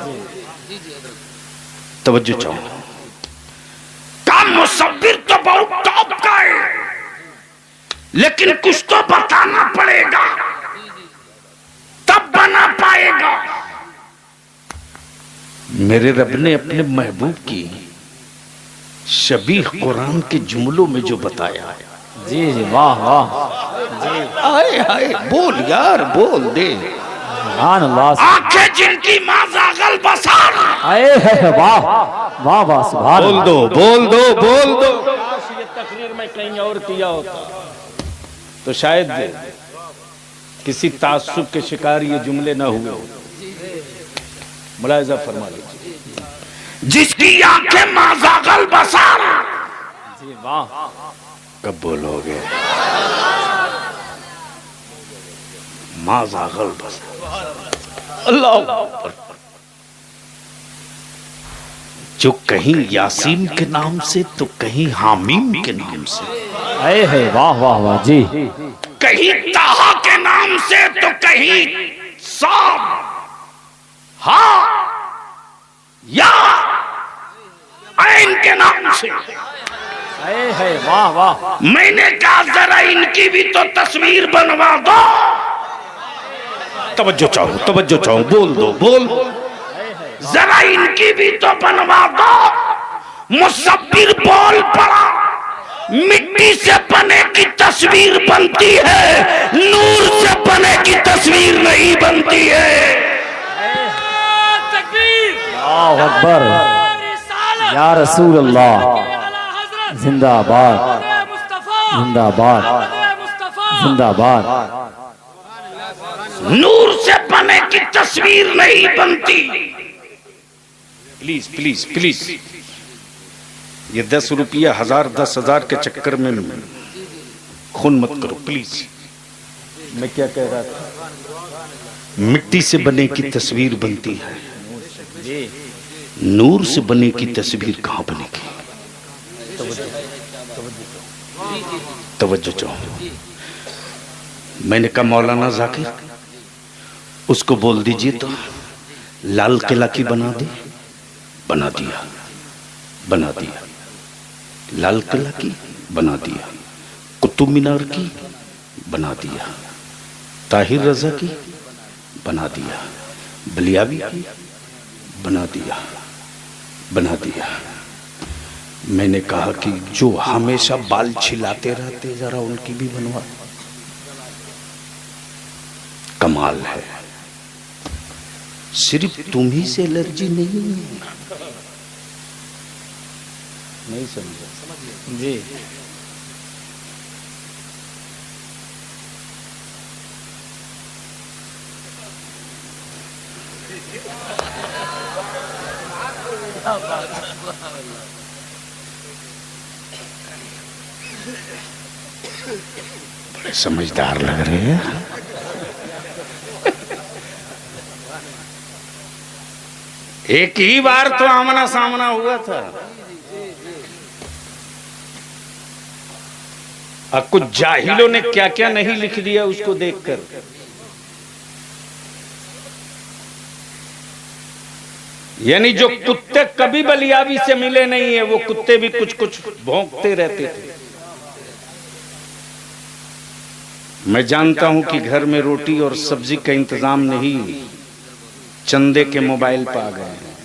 तवज्जो चाहूं। काम मुसव्विर तो बहुत टॉप का है, लेकिन कुछ तो बताना पड़ेगा तब बना पाएगा। मेरे रब ने अपने महबूब की शबीह कुरान के जुमलों में जो बताया है, जी जी, वाह वाह, आए हाय बोल यार बोल दे। आंखें जिनकी मां जागल बसार, आए है वाह वाह वाह, सुभान बोल अल्लाह। दो बोल दो बोल दो। ये तकरीर में कहीं और किया होता तो शायद किसी ताज्जुब के शिकार ये जुमले ना हुए। मुलाहिजा फरमा लीजिए। जिसकी आंखें मां जागल बसार, जी वाह, कब बोलोगे मां जागल बसार? अल्लाह अकबर। जो कहीं यासीन के नाम से तो कहीं हामीम के नाम से, आए है वाह वाह वाह, जी, कहीं ताहा के नाम से तो कहीं साब हा या ऐन के नाम से। आए है वाह वाह, मैंने कहा जरा इनकी भी तो तस्वीर बनवा दो। तवज्जो चाहो, बोल दो बोल, जरा इनकी भी तो बनवा दो। मुसव्विर बोल पड़ा, मिट्टी से बने की तस्वीर बनती है, नूर से बने की तस्वीर नहीं बनती है। अल्लाहु अकबर, या रसूल अल्लाह, जिंदाबाद जिंदाबाद जिंदाबाद। नूर से बने की तस्वीर नहीं बनती। प्लीज प्लीज प्लीज, ये 10 रुपया 1000 10,000 के चक्कर में खून मत करो प्लीज। मैं क्या कह रहा था? मिट्टी से बने की तस्वीर बनती है, नूर से बने की तस्वीर कहां बनेगी? तवज्जो चाहो। मैंने कहा मौलाना जाकिर, उसको बोल दीजिए तो लाल किला की बना दे। बना दिया, बना दिया। लाल किला की बना दिया, कुतुब मीनार की बना दिया, ताहिर रजा की बना दिया, बलियावी की बना दिया, बना दिया। मैंने कहा कि जो हमेशा बाल छिलाते रहते जरा उनकी भी बनवा। कमाल है, सिर्फ तुम ही से एलर्जी नहीं है। नहीं समझा? जी, बड़े समझदार लग रहे हैं। एक ही बार तो आमना सामना हुआ था। अब कुछ जाहिलों ने क्या क्या नहीं लिख दिया उसको देखकर। यानी जो कुत्ते कभी बलियाबी से मिले नहीं है, वो कुत्ते भी कुछ कुछ भौंकते रहते थे। मैं जानता हूं कि घर में रोटी और सब्जी का इंतजाम नहीं, चंदे के मोबाइल पर आ गए हैं।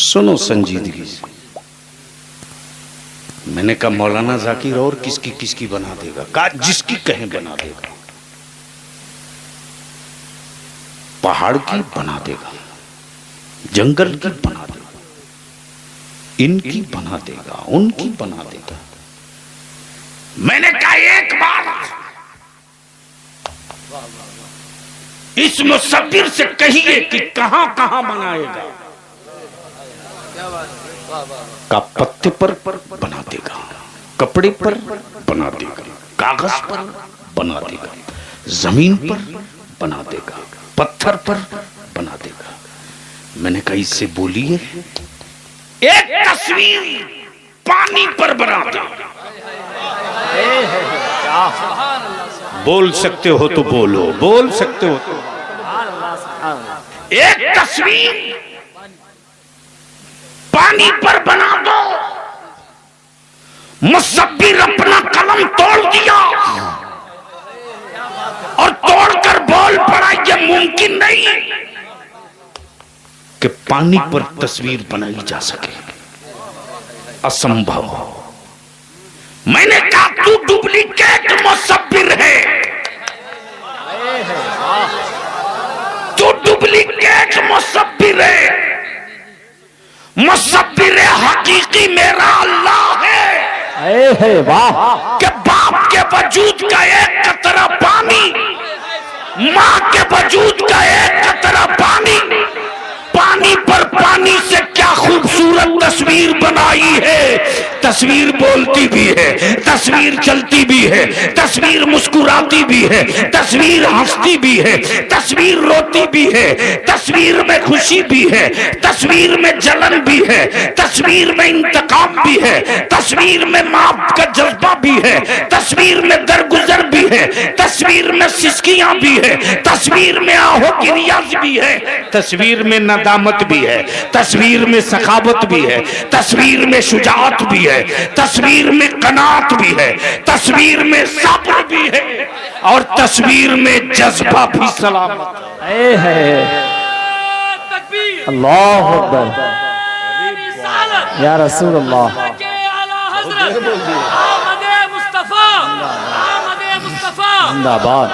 सुनो संजीदगी से। मैंने कहा मौलाना जाकिर और किसकी किसकी बना देगा? कहा जिसकी कहें बना देगा। पहाड़ की बना देगा, जंगल की बना देगा, इनकी बना देगा, उनकी बना देगा। मैंने कहा एक बार इस मुसब्बिर से कहिए कि कहां कहां बनाएगा। का पत्ते पर बना देगा, कपड़े पर बना देगा, कागज पर बना देगा, जमीन पर बना देगा, पत्थर पर बना देगा। मैंने कहा इससे बोलिए एक तस्वीर पानी पर बना देगा। बोल सकते हो तो बोलो, बोल सकते हो तो। एक तस्वीर पानी पर बना दो। मुसब्बिर अपना कलम तोड़ दिया और तोड़कर बोल पड़ा यह मुमकिन नहीं कि पानी पर तस्वीर बनाई जा सके, असंभव। मैंने कहा तू डुप्लीकेट मुसब्बिर है, तू डुप्लीकेट मुसब्बिर है। मुसब्बिर हकीकी मेरा अल्लाह है। वाह! कि बाप के वजूद का एक कतरा पानी, माँ के वजूद का एक कतरा पानी, पानी पर पानी से क्या खूबसूरत तस्वीर बनाई है। तस्वीर बोलती भी है, तस्वीर चलती भी है, तस्वीर मुस्कुराती भी है, तस्वीर हंसती भी है, तस्वीर रोती भी है, तस्वीर में खुशी भी है, तस्वीर में जलन भी है, तस्वीर में इंतकाम भी है, तस्वीर में माफ का जज्बा भी है, तस्वीर में दरगुजर भी है, तस्वीर में सिसकियां भी है, तस्वीर में आहो की रियाज भी है, तस्वीर में नदामत भी है, तस्वीर में सखावत भी है, तस्वीर में शुजाअत भी है, तस्वीर में कनात भी है, तस्वीर में सब्र भी है और तस्वीर में जज्बा भी सलामत है। अल्लाह अकबर या रसूल अल्लाह। जिंदाबाद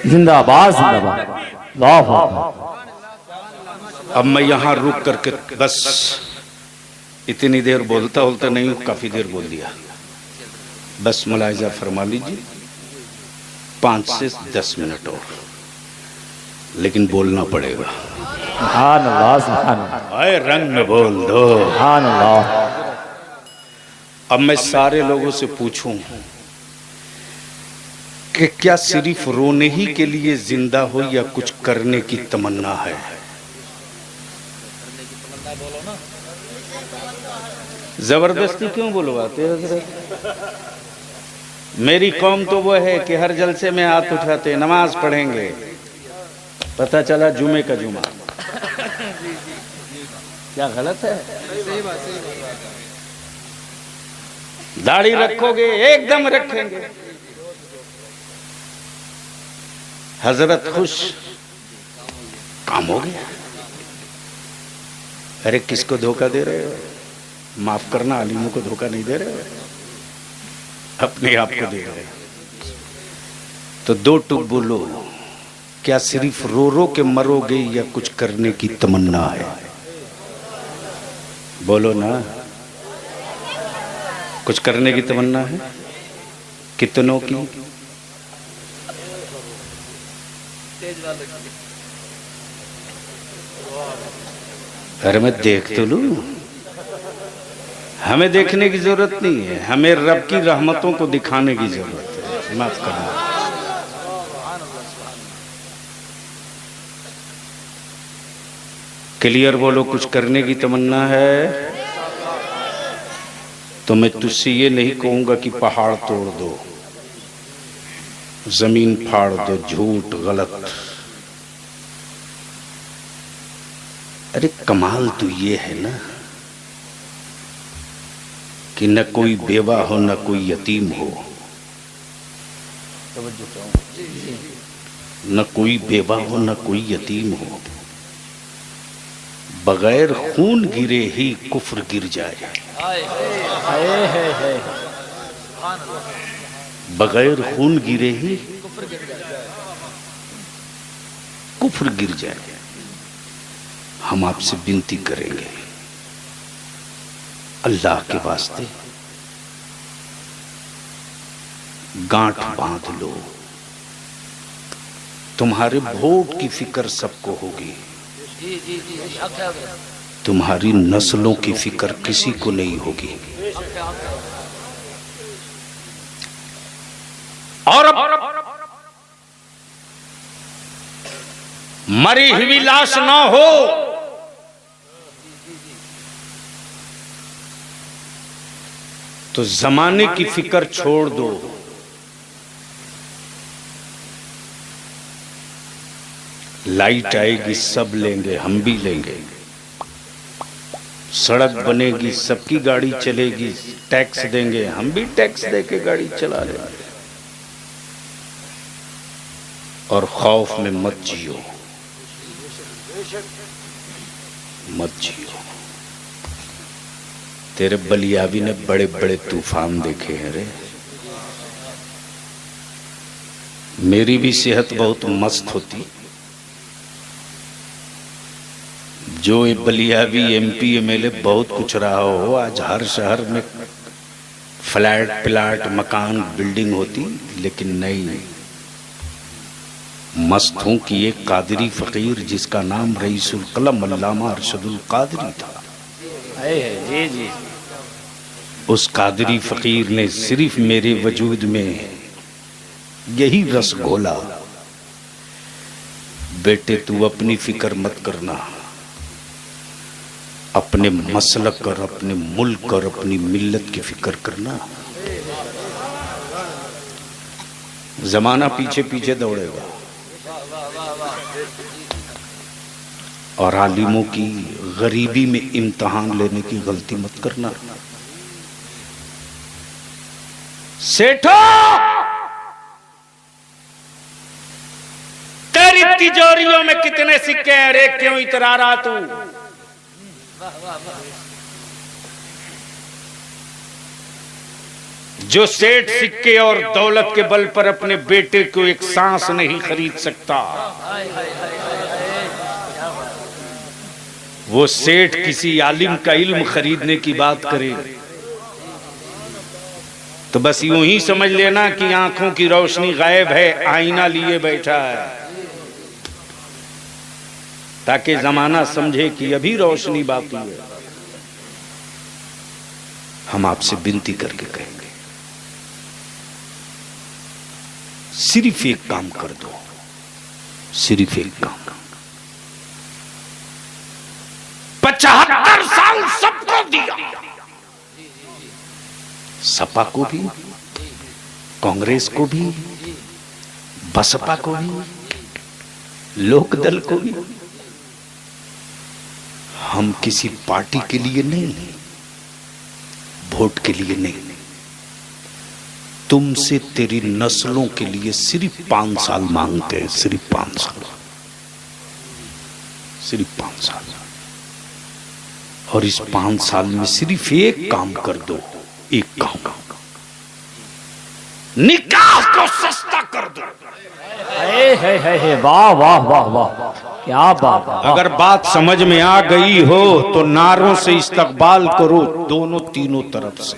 जिंदाबाद जिंदाबाद। अल्लाह अकबर। अब मैं यहां रुक करके बस इतनी देर बोलता बोलता नहीं, काफी देर बोल दिया। बस मुलाहिजा फरमा लीजिए 5 से 10 मिनट और, लेकिन बोलना पड़ेगा। सुभान अल्लाह सुभान अल्लाह। आए रंग में बोल दो सुभान अल्लाह। अब मैं सारे लोगों से पूछूं कि क्या सिर्फ रोने ही के लिए जिंदा हो या कुछ करने की तमन्ना है? जबरदस्ती क्यों बुलवाते हो? मेरी कौम तो वो है कि हर जलसे में हाथ उठाते, नमाज पढ़ेंगे, पता चला जुमे का जुमा। क्या गलत है? दाढ़ी रखोगे, एकदम रखेंगे, हजरत खुश, काम हो गया। अरे किसको धोखा दे रहे हो? माफ करना, आलिमों को धोखा नहीं दे रहे हो, अपने आप को दे रहे हो। तो 2 टुक बोलो, क्या सिर्फ रो रो के मरोगे या कुछ करने की तमन्ना है? बोलो ना, कुछ करने की तमन्ना है? कितनों की? अरे मैं देख तो लूं, हमें देखने की जरूरत नहीं है, हमें रब की रहमतों को दिखाने की जरूरत है। माफ करना। क्लियर बोलो, कुछ करने की तमन्ना है तो मैं तुझसे ये नहीं कहूंगा कि पहाड़ तोड़ दो, जमीन फाड़ दो, झूठ गलत। अरे कमाल तो ये है ना कि न कोई बेवा हो न कोई यतीम हो, न कोई बेवा हो न कोई यतीम हो, बगैर खून गिरे ही कुफ्र गिर जाए। बगैर खून गिरे ही कुफ्र गिर जाए। हम आपसे विनती करेंगे, अल्लाह के वास्ते गांठ बांध लो। तुम्हारे वोट की फिक्र सबको होगी, तुम्हारी नस्लों की फिक्र किसी को नहीं होगी। और मरी हुई लाश ना हो तो जमाने की फिक्र छोड़ दो। लाइट आएगी सब लेंगे, हम भी लेंगे। सड़क बनेगी, सबकी गाड़ी चलेगी, टैक्स देंगे, हम भी टैक्स देके गाड़ी चला लेंगे। और खौफ में मत जियो, मत जियो। तेरे बलियाबी ने बड़े बड़े तूफान देखे हैं रे। मेरी भी सेहत बहुत मस्त होती, जो ये बलियाबी एमपी एमएलए बहुत कुछ रहा हो, आज हर शहर में फ्लैट प्लाट मकान बिल्डिंग होती, लेकिन नहीं। मस्त हूं कि एक कादरी फकीर जिसका नाम रईसुल कलम अल्लामा अरशदुल कादरी था, जी। उस कादरी फकीर ने सिर्फ मेरे वजूद में यही रस घोला, बेटे तू अपनी फिक्र मत करना, अपने मसलक और अपने मुल्क और अपनी मिल्लत की फिक्र करना। जमाना पीछे पीछे दौड़ेगा और आलिमों की गरीबी में इम्तिहान लेने की गलती मत करना। सेठो, तेरी तिजोरियों में कितने सिक्के हैं रे, क्यों इतरा रहा तू? जो सेठ सिक्के और दौलत के बल पर अपने बेटे को एक सांस नहीं खरीद सकता, वो सेठ किसी आलिम का इल्म खरीदने की बात करे तो बस यूं ही समझ लेना कि आंखों की रोशनी गायब है, आईना लिए बैठा है, ताकि जमाना समझे कि अभी रोशनी बाकी है। हम आपसे विनती करके कहेंगे, सिर्फ एक काम कर दो, सिर्फ एक काम। 75 साल सबको दिया, सपा को भी, कांग्रेस को भी, बसपा को भी, लोकदल को भी। हम किसी पार्टी के लिए नहीं, वोट के लिए नहीं, तुमसे तेरी नस्लों के लिए सिर्फ 5 साल मांगते हैं, सिर्फ 5 साल, सिर्फ 5 साल। और इस 5 साल में सिर्फ एक काम कर दो, एक काम, निकाह को सस्ता कर दो। वाह वाह वाह वाह, क्या बात। अगर बात समझ में आ गई हो तो नारों से इस्तकबाल करो, दोनों तीनों तरफ से।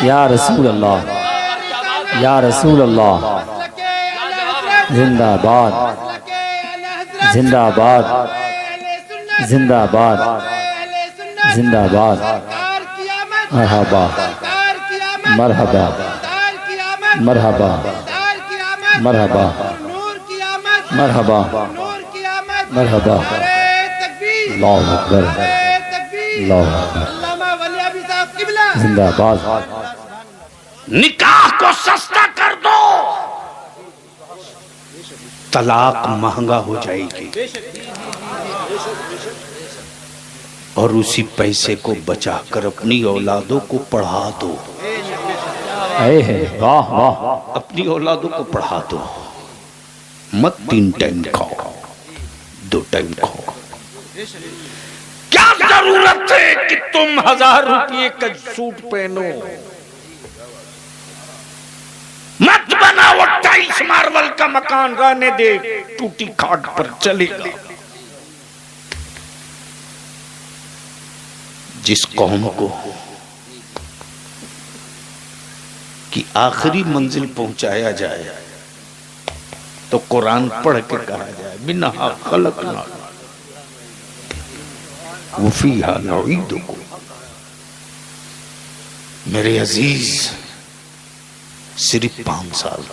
या रसूल अल्लाह, या रसूल अल्लाह, जिंदाबाद, जिंदाबाद, जिंदाबाद, जिंदाबाद, मरहबा, मरहबा, मरहबा, मरहबा, मरहबा, मरहबा, अल्लाहु अकबर, अल्लाहु अकबर, जिंदाबाद। निकाह को सस्ता कर दो, तलाक महंगा हो जाएगी, और उसी पैसे को बचाकर अपनी औलादों को पढ़ा दो। वाह वाह, अपनी औलादों को पढ़ा दो। मत 3 टाइम खाओ, 2 टाइम खाओ। क्या जरूरत है कि तुम 1000 रुपये का सूट पहनो? मत बनाओ टाइल्स मार्बल का मकान, रहने दे, टूटी खाट पर चलेगा। जिस कौम को कि आखिरी मंजिल पहुंचाया जाए तो कुरान पढ़ के कहा जाए, बिना खलकना वफीहा नऊईदुकुम। मेरे अजीज, सिर्फ 5 साल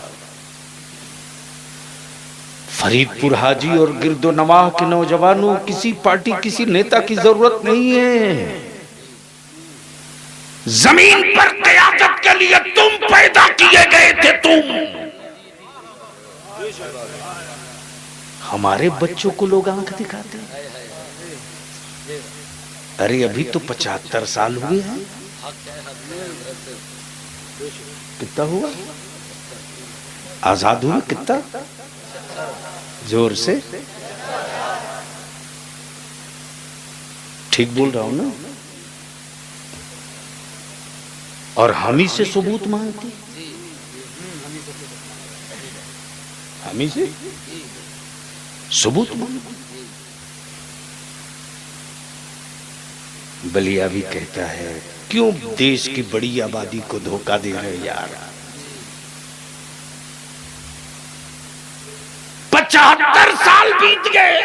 फरीदपुर हाजी और गिरदो नवाह के नौजवानों, किसी पार्टी किसी नेता की जरूरत नहीं है। जमीन पर क़यादत के लिए तुम पैदा किए गए थे। तुम, हमारे बच्चों को लोग आंख दिखाते हैं। अरे अभी तो 75 साल हुए हैं। कितना हुआ? आजाद हुआ कितना? जोर से, ठीक बोल रहा हूं ना? और हम ही से सबूत मांगती, हम ही से सबूत मांगती। बलिया भी कहता है, क्यों देश की बड़ी आबादी को धोखा दे रहे यार? 75 साल बीत गए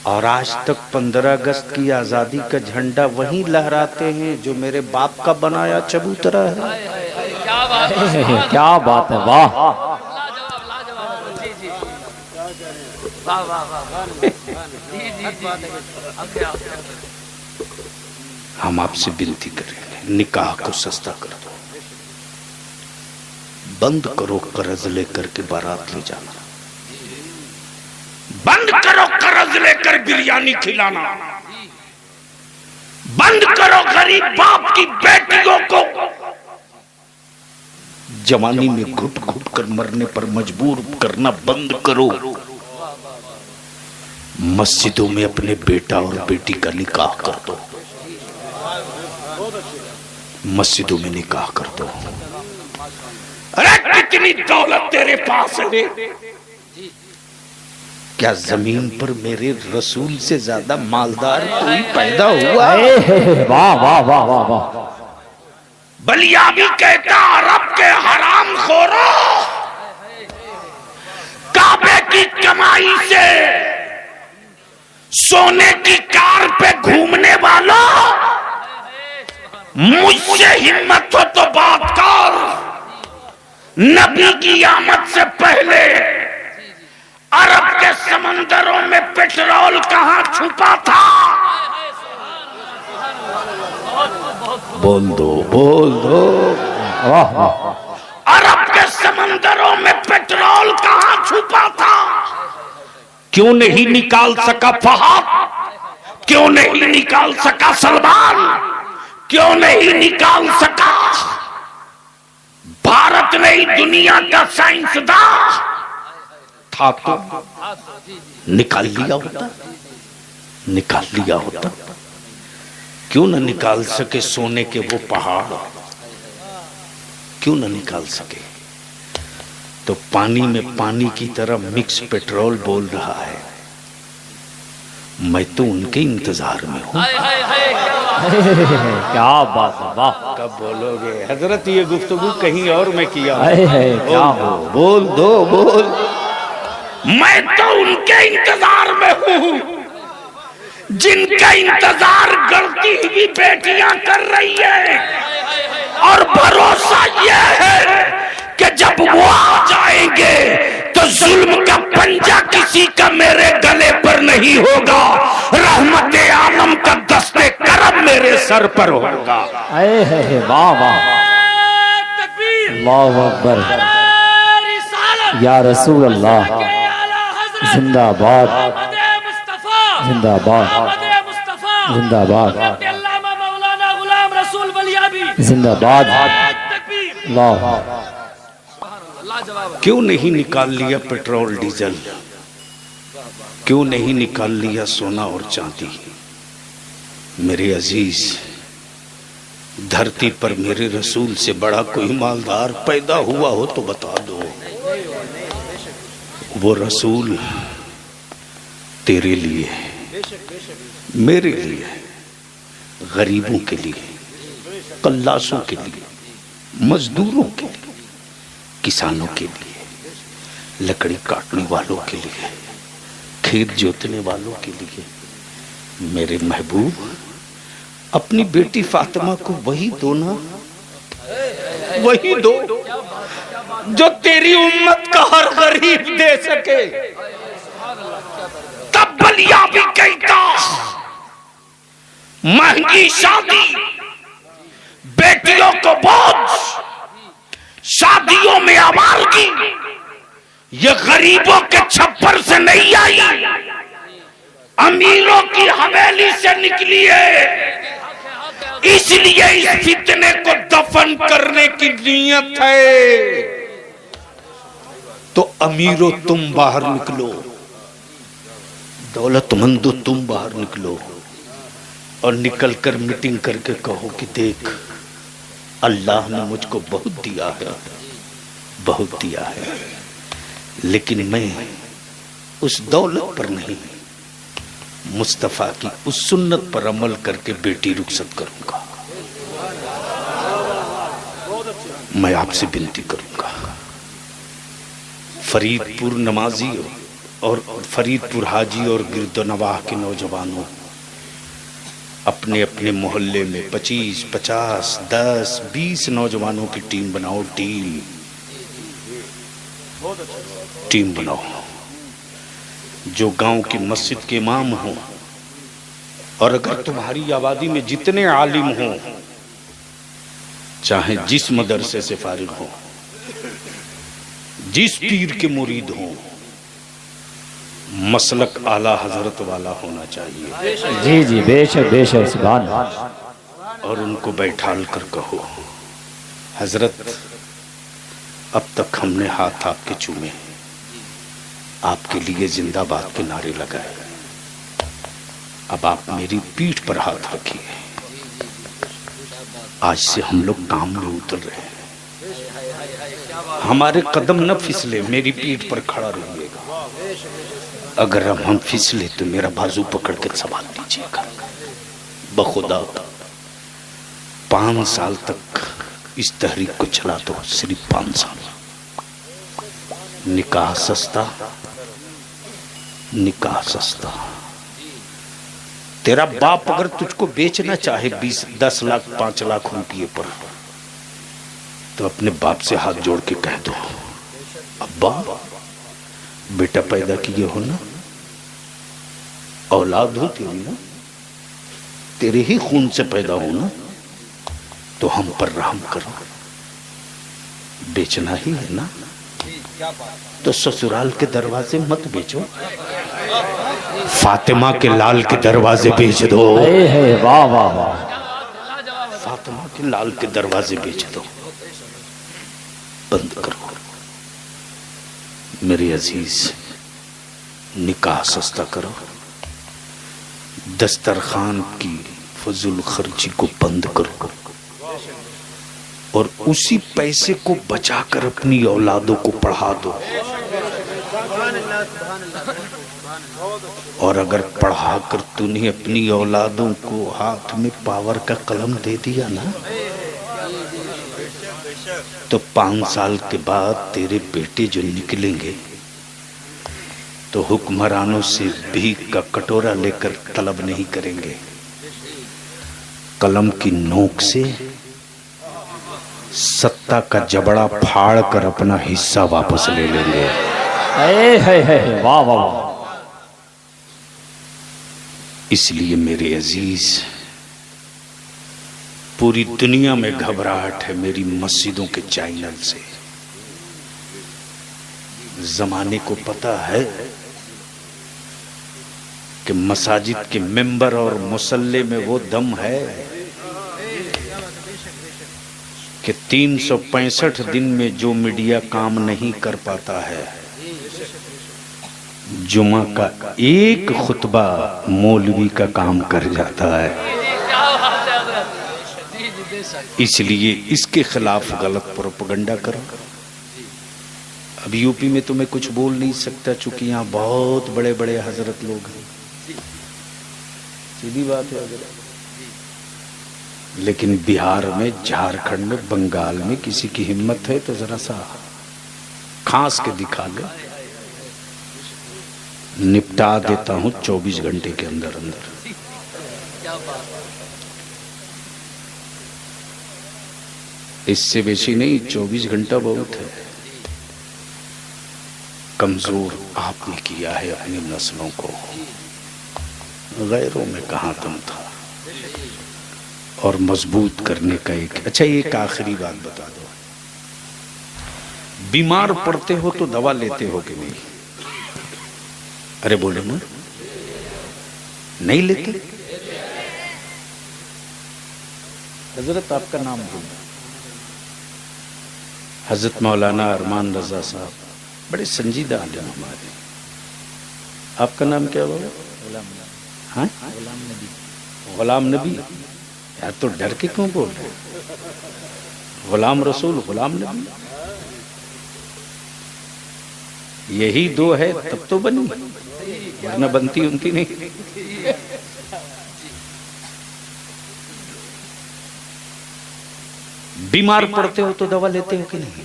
और आज तक 15 अगस्त की आजादी का झंडा वहीं लहराते हैं जो मेरे बाप का बनाया चबूतरा है। क्या बात है, क्या बात है, वाह, वाह वाह वाह, हम आपसे विनती करेंगे, निकाह को सस्ता कर दो। बंद करो कर्ज लेकर के बारात ले जाना, बंद करो कर्ज लेकर बिरयानी खिलाना, बंद करो गरीब बाप की बेटियों को जवानी में घुट घुट कर मरने पर मजबूर करना बंद करो। मस्जिदों में अपने बेटा और बेटी का निकाह कर दो, मस्जिदों में निकाह कर दो। अरे कितनी दौलत तेरे पास है, क्या जमीन पर मेरे रसूल से ज्यादा मालदार कोई पैदा हुआ? वाह वाह वाह वाह वाह। बलिया भी कहता, अरब के हराम खोरो, काबे की कमाई से सोने की कार पे घूमने वालों, मुझसे हिम्मत हो तो बात कर। नबी की आमद से पहले अरब के समंदरों में पेट्रोल कहां छुपा था? बोल दो, बोल दो। वाह वाह। अरब के समंदरों में पेट्रोल कहां छुपा था? क्यों नहीं निकाल सका फहद? क्यों नहीं निकाल सका सलमान? क्यों नहीं निकाल सका भारत नहीं दुनिया का साइंसदान? था तो निकाल लिया होता, निकाल लिया होता। क्यों न निकाल सके सोने के वो पहाड़? क्यों न निकाल सके? तो पानी में पानी की तरह मिक्स पेट्रोल बोल रहा है। मैं तो उनके इंतजार में हूं। क्या बात है, वाह। कब बोलोगे हजरत ये गुफ्तगू कहीं और में किया? क्या हो, बोल दो बोल। मैं तो उनके इंतजार में हूँ जिनका इंतजार गलती हुई बेटियां कर रही है, और भरोसा यह है कि जब वो आ जाएंगे तो जुल्म का पंजा किसी का मेरे गले पर नहीं होगा, रहमत आलम का दस्ते करम मेरे सर पर होगा। वाह वाह, अल्लाहु अकबर, या रसूल अल्लाह, जिंदाबाद जिंदाबाद जिंदाबाद जिंदाबाद। अल्लाह, क्यों नहीं निकाल लिया पेट्रोल डीजल, क्यों नहीं निकाल लिया सोना और चांदी? मेरे अजीज, धरती पर मेरे रसूल से बड़ा कोई मालदार पैदा हुआ हो तो बता दो। वो रसूल तेरे लिए, मेरे लिए, गरीबों के लिए, कल्लासों के लिए, मजदूरों के लिए, किसानों के लिए, लकड़ी काटने वालों के लिए, खेत जोतने वालों के लिए। मेरे महबूब, अपनी बेटी फातिमा को वही दो ना, वही दो जो तेरी उम्मत का हर गरीब दे सके। तब बलिया भी कहता, महंगी शादी, बेटियों को बोझ, शादियों में आवारगी, ये गरीबों के छप्पर से नहीं आई, अमीरों की हवेली से निकली है। इसलिए इस फितने को दफन करने की नीयत है। तो अमीरों तुम बाहर निकलो, दौलतमंदो तुम बाहर निकलो, और निकलकर मीटिंग करके कहो कि देख, अल्लाह ने मुझको बहुत दिया है, बहुत दिया है, लेकिन मैं उस दौलत पर नहीं, मुस्तफा की उस सुन्नत पर अमल करके बेटी रुखसत करूंगा। मैं आपसे विनती करूंगा, फरीदपुर नमाजी और फरीदपुर हाजी और गिरदोनवाह के नौजवानों, अपने अपने मोहल्ले में 25, 50, 10, 20 नौजवानों की टीम बनाओ। टीम बनाओ जो गांव की मस्जिद के इमाम हों, और अगर तुम्हारी आबादी में जितने आलिम हों, चाहे जिस मदरसे से फारिग हो, जिस पीर के मुरीद हों, मसलक आला हजरत वाला होना चाहिए। जी जी, बेशक बेशक, सुभान। और उनको बैठाल कर कहो, हजरत अब तक हमने हाथ आपके चूमे, आपके लिए जिंदाबाद के नारे लगाए, अब आप मेरी पीठ पर हाथ रखिए। आज से हम लोग काम में उतर रहे हैं, हमारे कदम न फिसले, मेरी पीठ पर खड़ा रहिएगा। अगर हम फिसले तो मेरा बाजू पकड़ के संभाल लीजिएगा। बखुदा 5 साल तक इस तहरीक को चला दो, सिर्फ 5 साल। निकाह सस्ता, निकाह सस्ता। तेरा बाप अगर तुझको बेचना चाहे 20, 10 लाख, 5 लाख रुपये पर, तो अपने बाप से हाथ जोड़ के कह दो, अब्बा बेटा पैदा किए हो ना, औलाद हो तेरी ना, तेरे ही खून से पैदा हो ना, तो हम पर रहम करो। बेचना ही है ना, तो ससुराल के दरवाजे मत बेचो, फातिमा के लाल के दरवाजे बेच दो। वाह वाह वाह, फातिमा के लाल के दरवाजे बेच दो, बंद करो। मेरे अजीज, निकाह सस्ता करो, दस्तरखान की फजूल खर्ची को बंद करो, और उसी पैसे को बचाकर अपनी औलादों को पढ़ा दो। और अगर पढ़ाकर तूने अपनी औलादों को हाथ में पावर का कलम दे दिया ना, तो 5 साल के बाद तेरे बेटे जो निकलेंगे तो हुक्मरानों से भीख का कटोरा लेकर तलब नहीं करेंगे, कलम की नोक से सत्ता का जबड़ा फाड़ कर अपना हिस्सा वापस ले लेंगे। वाह वाह वाह। इसलिए मेरे अजीज, पूरी दुनिया में घबराहट है मेरी मस्जिदों के चैनल से। जमाने को पता है कि मसाजिद के मेंबर और मुसल्ले में वो दम है कि 365 दिन में जो मीडिया काम नहीं कर पाता है, जुमा का एक खुतबा मौलवी का काम कर जाता है। इसलिए इसके खिलाफ गलत प्रोपेगेंडा करो। अब यूपी में तो मैं कुछ बोल नहीं सकता, चूंकि यहाँ बहुत बड़े बड़े हजरत लोग हैं, सीधी बात है। लेकिन बिहार में, झारखंड में, बंगाल में किसी की हिम्मत है तो जरा सा खास के दिखा ले, निपटा देता हूं 24 घंटे के अंदर अंदर। इससे बेशी नहीं, 24 घंटा बहुत है। कमजोर आपने किया है अपनी नस्लों को, गैरों में कहां तुम था। और मजबूत करने का अच्छा एक आखिरी बात बता दो, बीमार पड़ते हो तो दवा लेते हो कि नहीं? अरे बोलो ना, नहीं लेते? हजरत आपका नाम बोलो। हजरत मौलाना अरमान रजा साहब बड़े संजीदा आलिम हमारे। आपका नाम क्या बोला? हाँ, गुलाम नबी। यार तो डर के क्यों बोल रहे? गुलाम रसूल, गुलाम नबी, यही दो है तब तो बनी, वरना बनती उनती नहीं। बीमार पड़ते हो तो दवा लेते हो कि नहीं?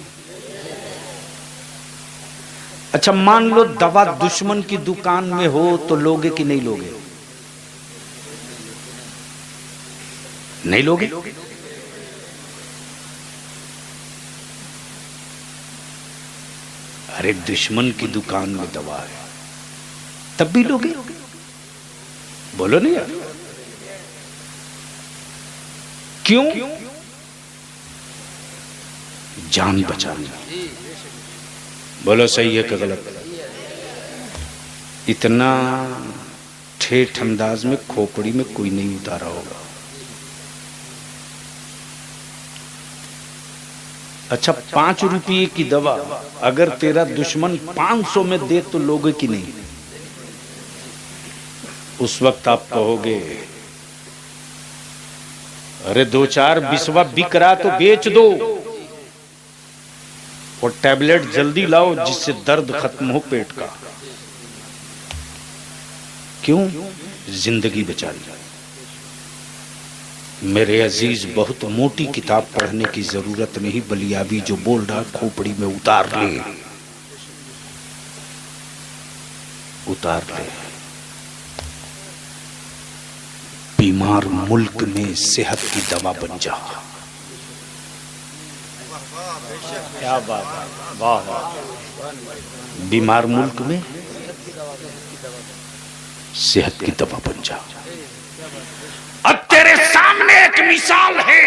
अच्छा मान लो दवा दुश्मन की दुकान में हो तो लोगे कि नहीं लोगे? नहीं लोगे? अरे दुश्मन की दुकान में दवा है तब भी लोगे? बोलो नहीं यार, क्यों? जान बचाने। बोलो सही है कि गलत? इतना ठेठ अंदाज में खोपड़ी में कोई नहीं उतारा होगा। अच्छा 5 रुपये की दवा अगर तेरा दुश्मन 500 में दे तो लोगे कि नहीं? उस वक्त आप कहोगे अरे 2-4 बिस्वा बिक रहा तो बेच दो, और टैबलेट जल्दी लाओ जिससे दर्द खत्म हो पेट का। क्यों? जिंदगी बचा ली। मेरे अजीज, बहुत मोटी किताब पढ़ने की जरूरत नहीं, बलियाबी जो बोल रहा खोपड़ी में उतार ले, उतार ले। बीमार मुल्क में सेहत की दवा बन जा। क्या बात है, वाह वाह। बीमार मुल्क में सेहत की दवा बन जा। अब तेरे सामने एक मिसाल है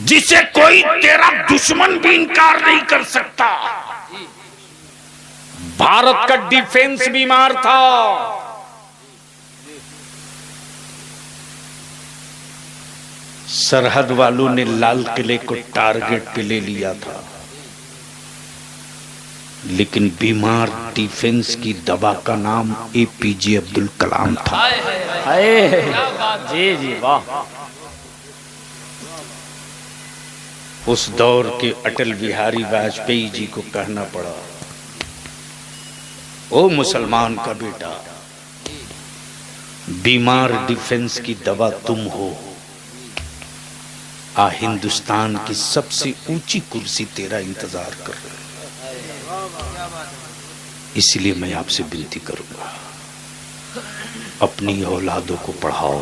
जिसे कोई तेरा दुश्मन भी इनकार नहीं कर सकता। भारत का डिफेंस बीमार था, सरहद वालों ने लाल किले को टारगेट पे ले लिया था, लेकिन बीमार डिफेंस की दवा का नाम APJ अब्दुल कलाम था। जी जी वाह। उस दौर के अटल बिहारी वाजपेयी जी को कहना पड़ा ओ मुसलमान का बेटा, बीमार डिफेंस की दवा तुम हो। आ हिंदुस्तान की सबसे ऊंची कुर्सी तेरा इंतजार कर रही है। इसलिए मैं आपसे विनती करूंगा, अपनी औलादों को पढ़ाओ,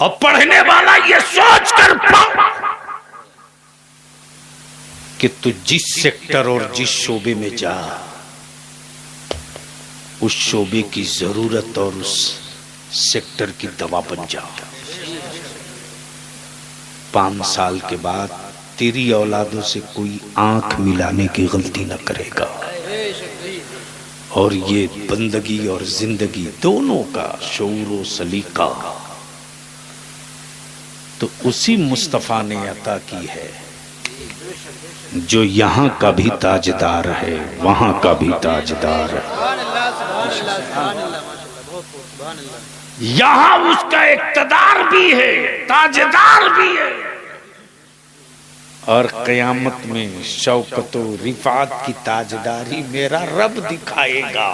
और पढ़ने वाला ये सोच कर पढ़ कि तू जिस सेक्टर और जिस शोबे में जा, उस शोबे की जरूरत और उस सेक्टर की दवा बन जा। 5 साल के बाद तेरी औलादों से कोई आंख मिलाने की गलती न करेगा, और ये बंदगी और जिंदगी दोनों का शऊर व सलीका तो उसी मुस्तफा ने अता की है, जो यहाँ का भी ताजदार है, वहां का भी ताजदार है। यहाँ उसका इक़्तिदार भी है, ताजदार भी है, और क़यामत में शौकत व रिफ़ात की ताजदारी मेरा रब दिखाएगा।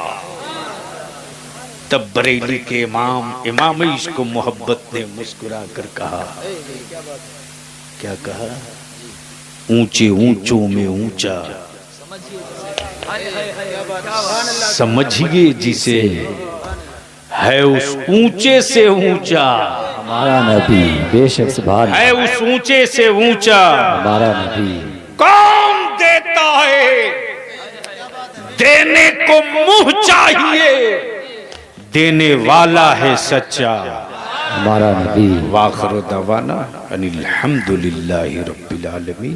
तब बरेली के इमाम इश्क़ व मोहब्बत ने मुस्कुरा कर कहा, क्या कहा? ऊंचे ऊंचों में ऊंचा, समझिए जिसे है उस ऊंचे से ऊंचा। हमारा नबी बेशक सुभान है उस ऊंचे से ऊंचा। हमारा नबी कौन देता है? देने को मुंह चाहिए, देने वाला है सच्चा। हमारा नबी। वाखिर दवाना अनिल हम्दुलिल्लाहि रब्बिल आलमीन।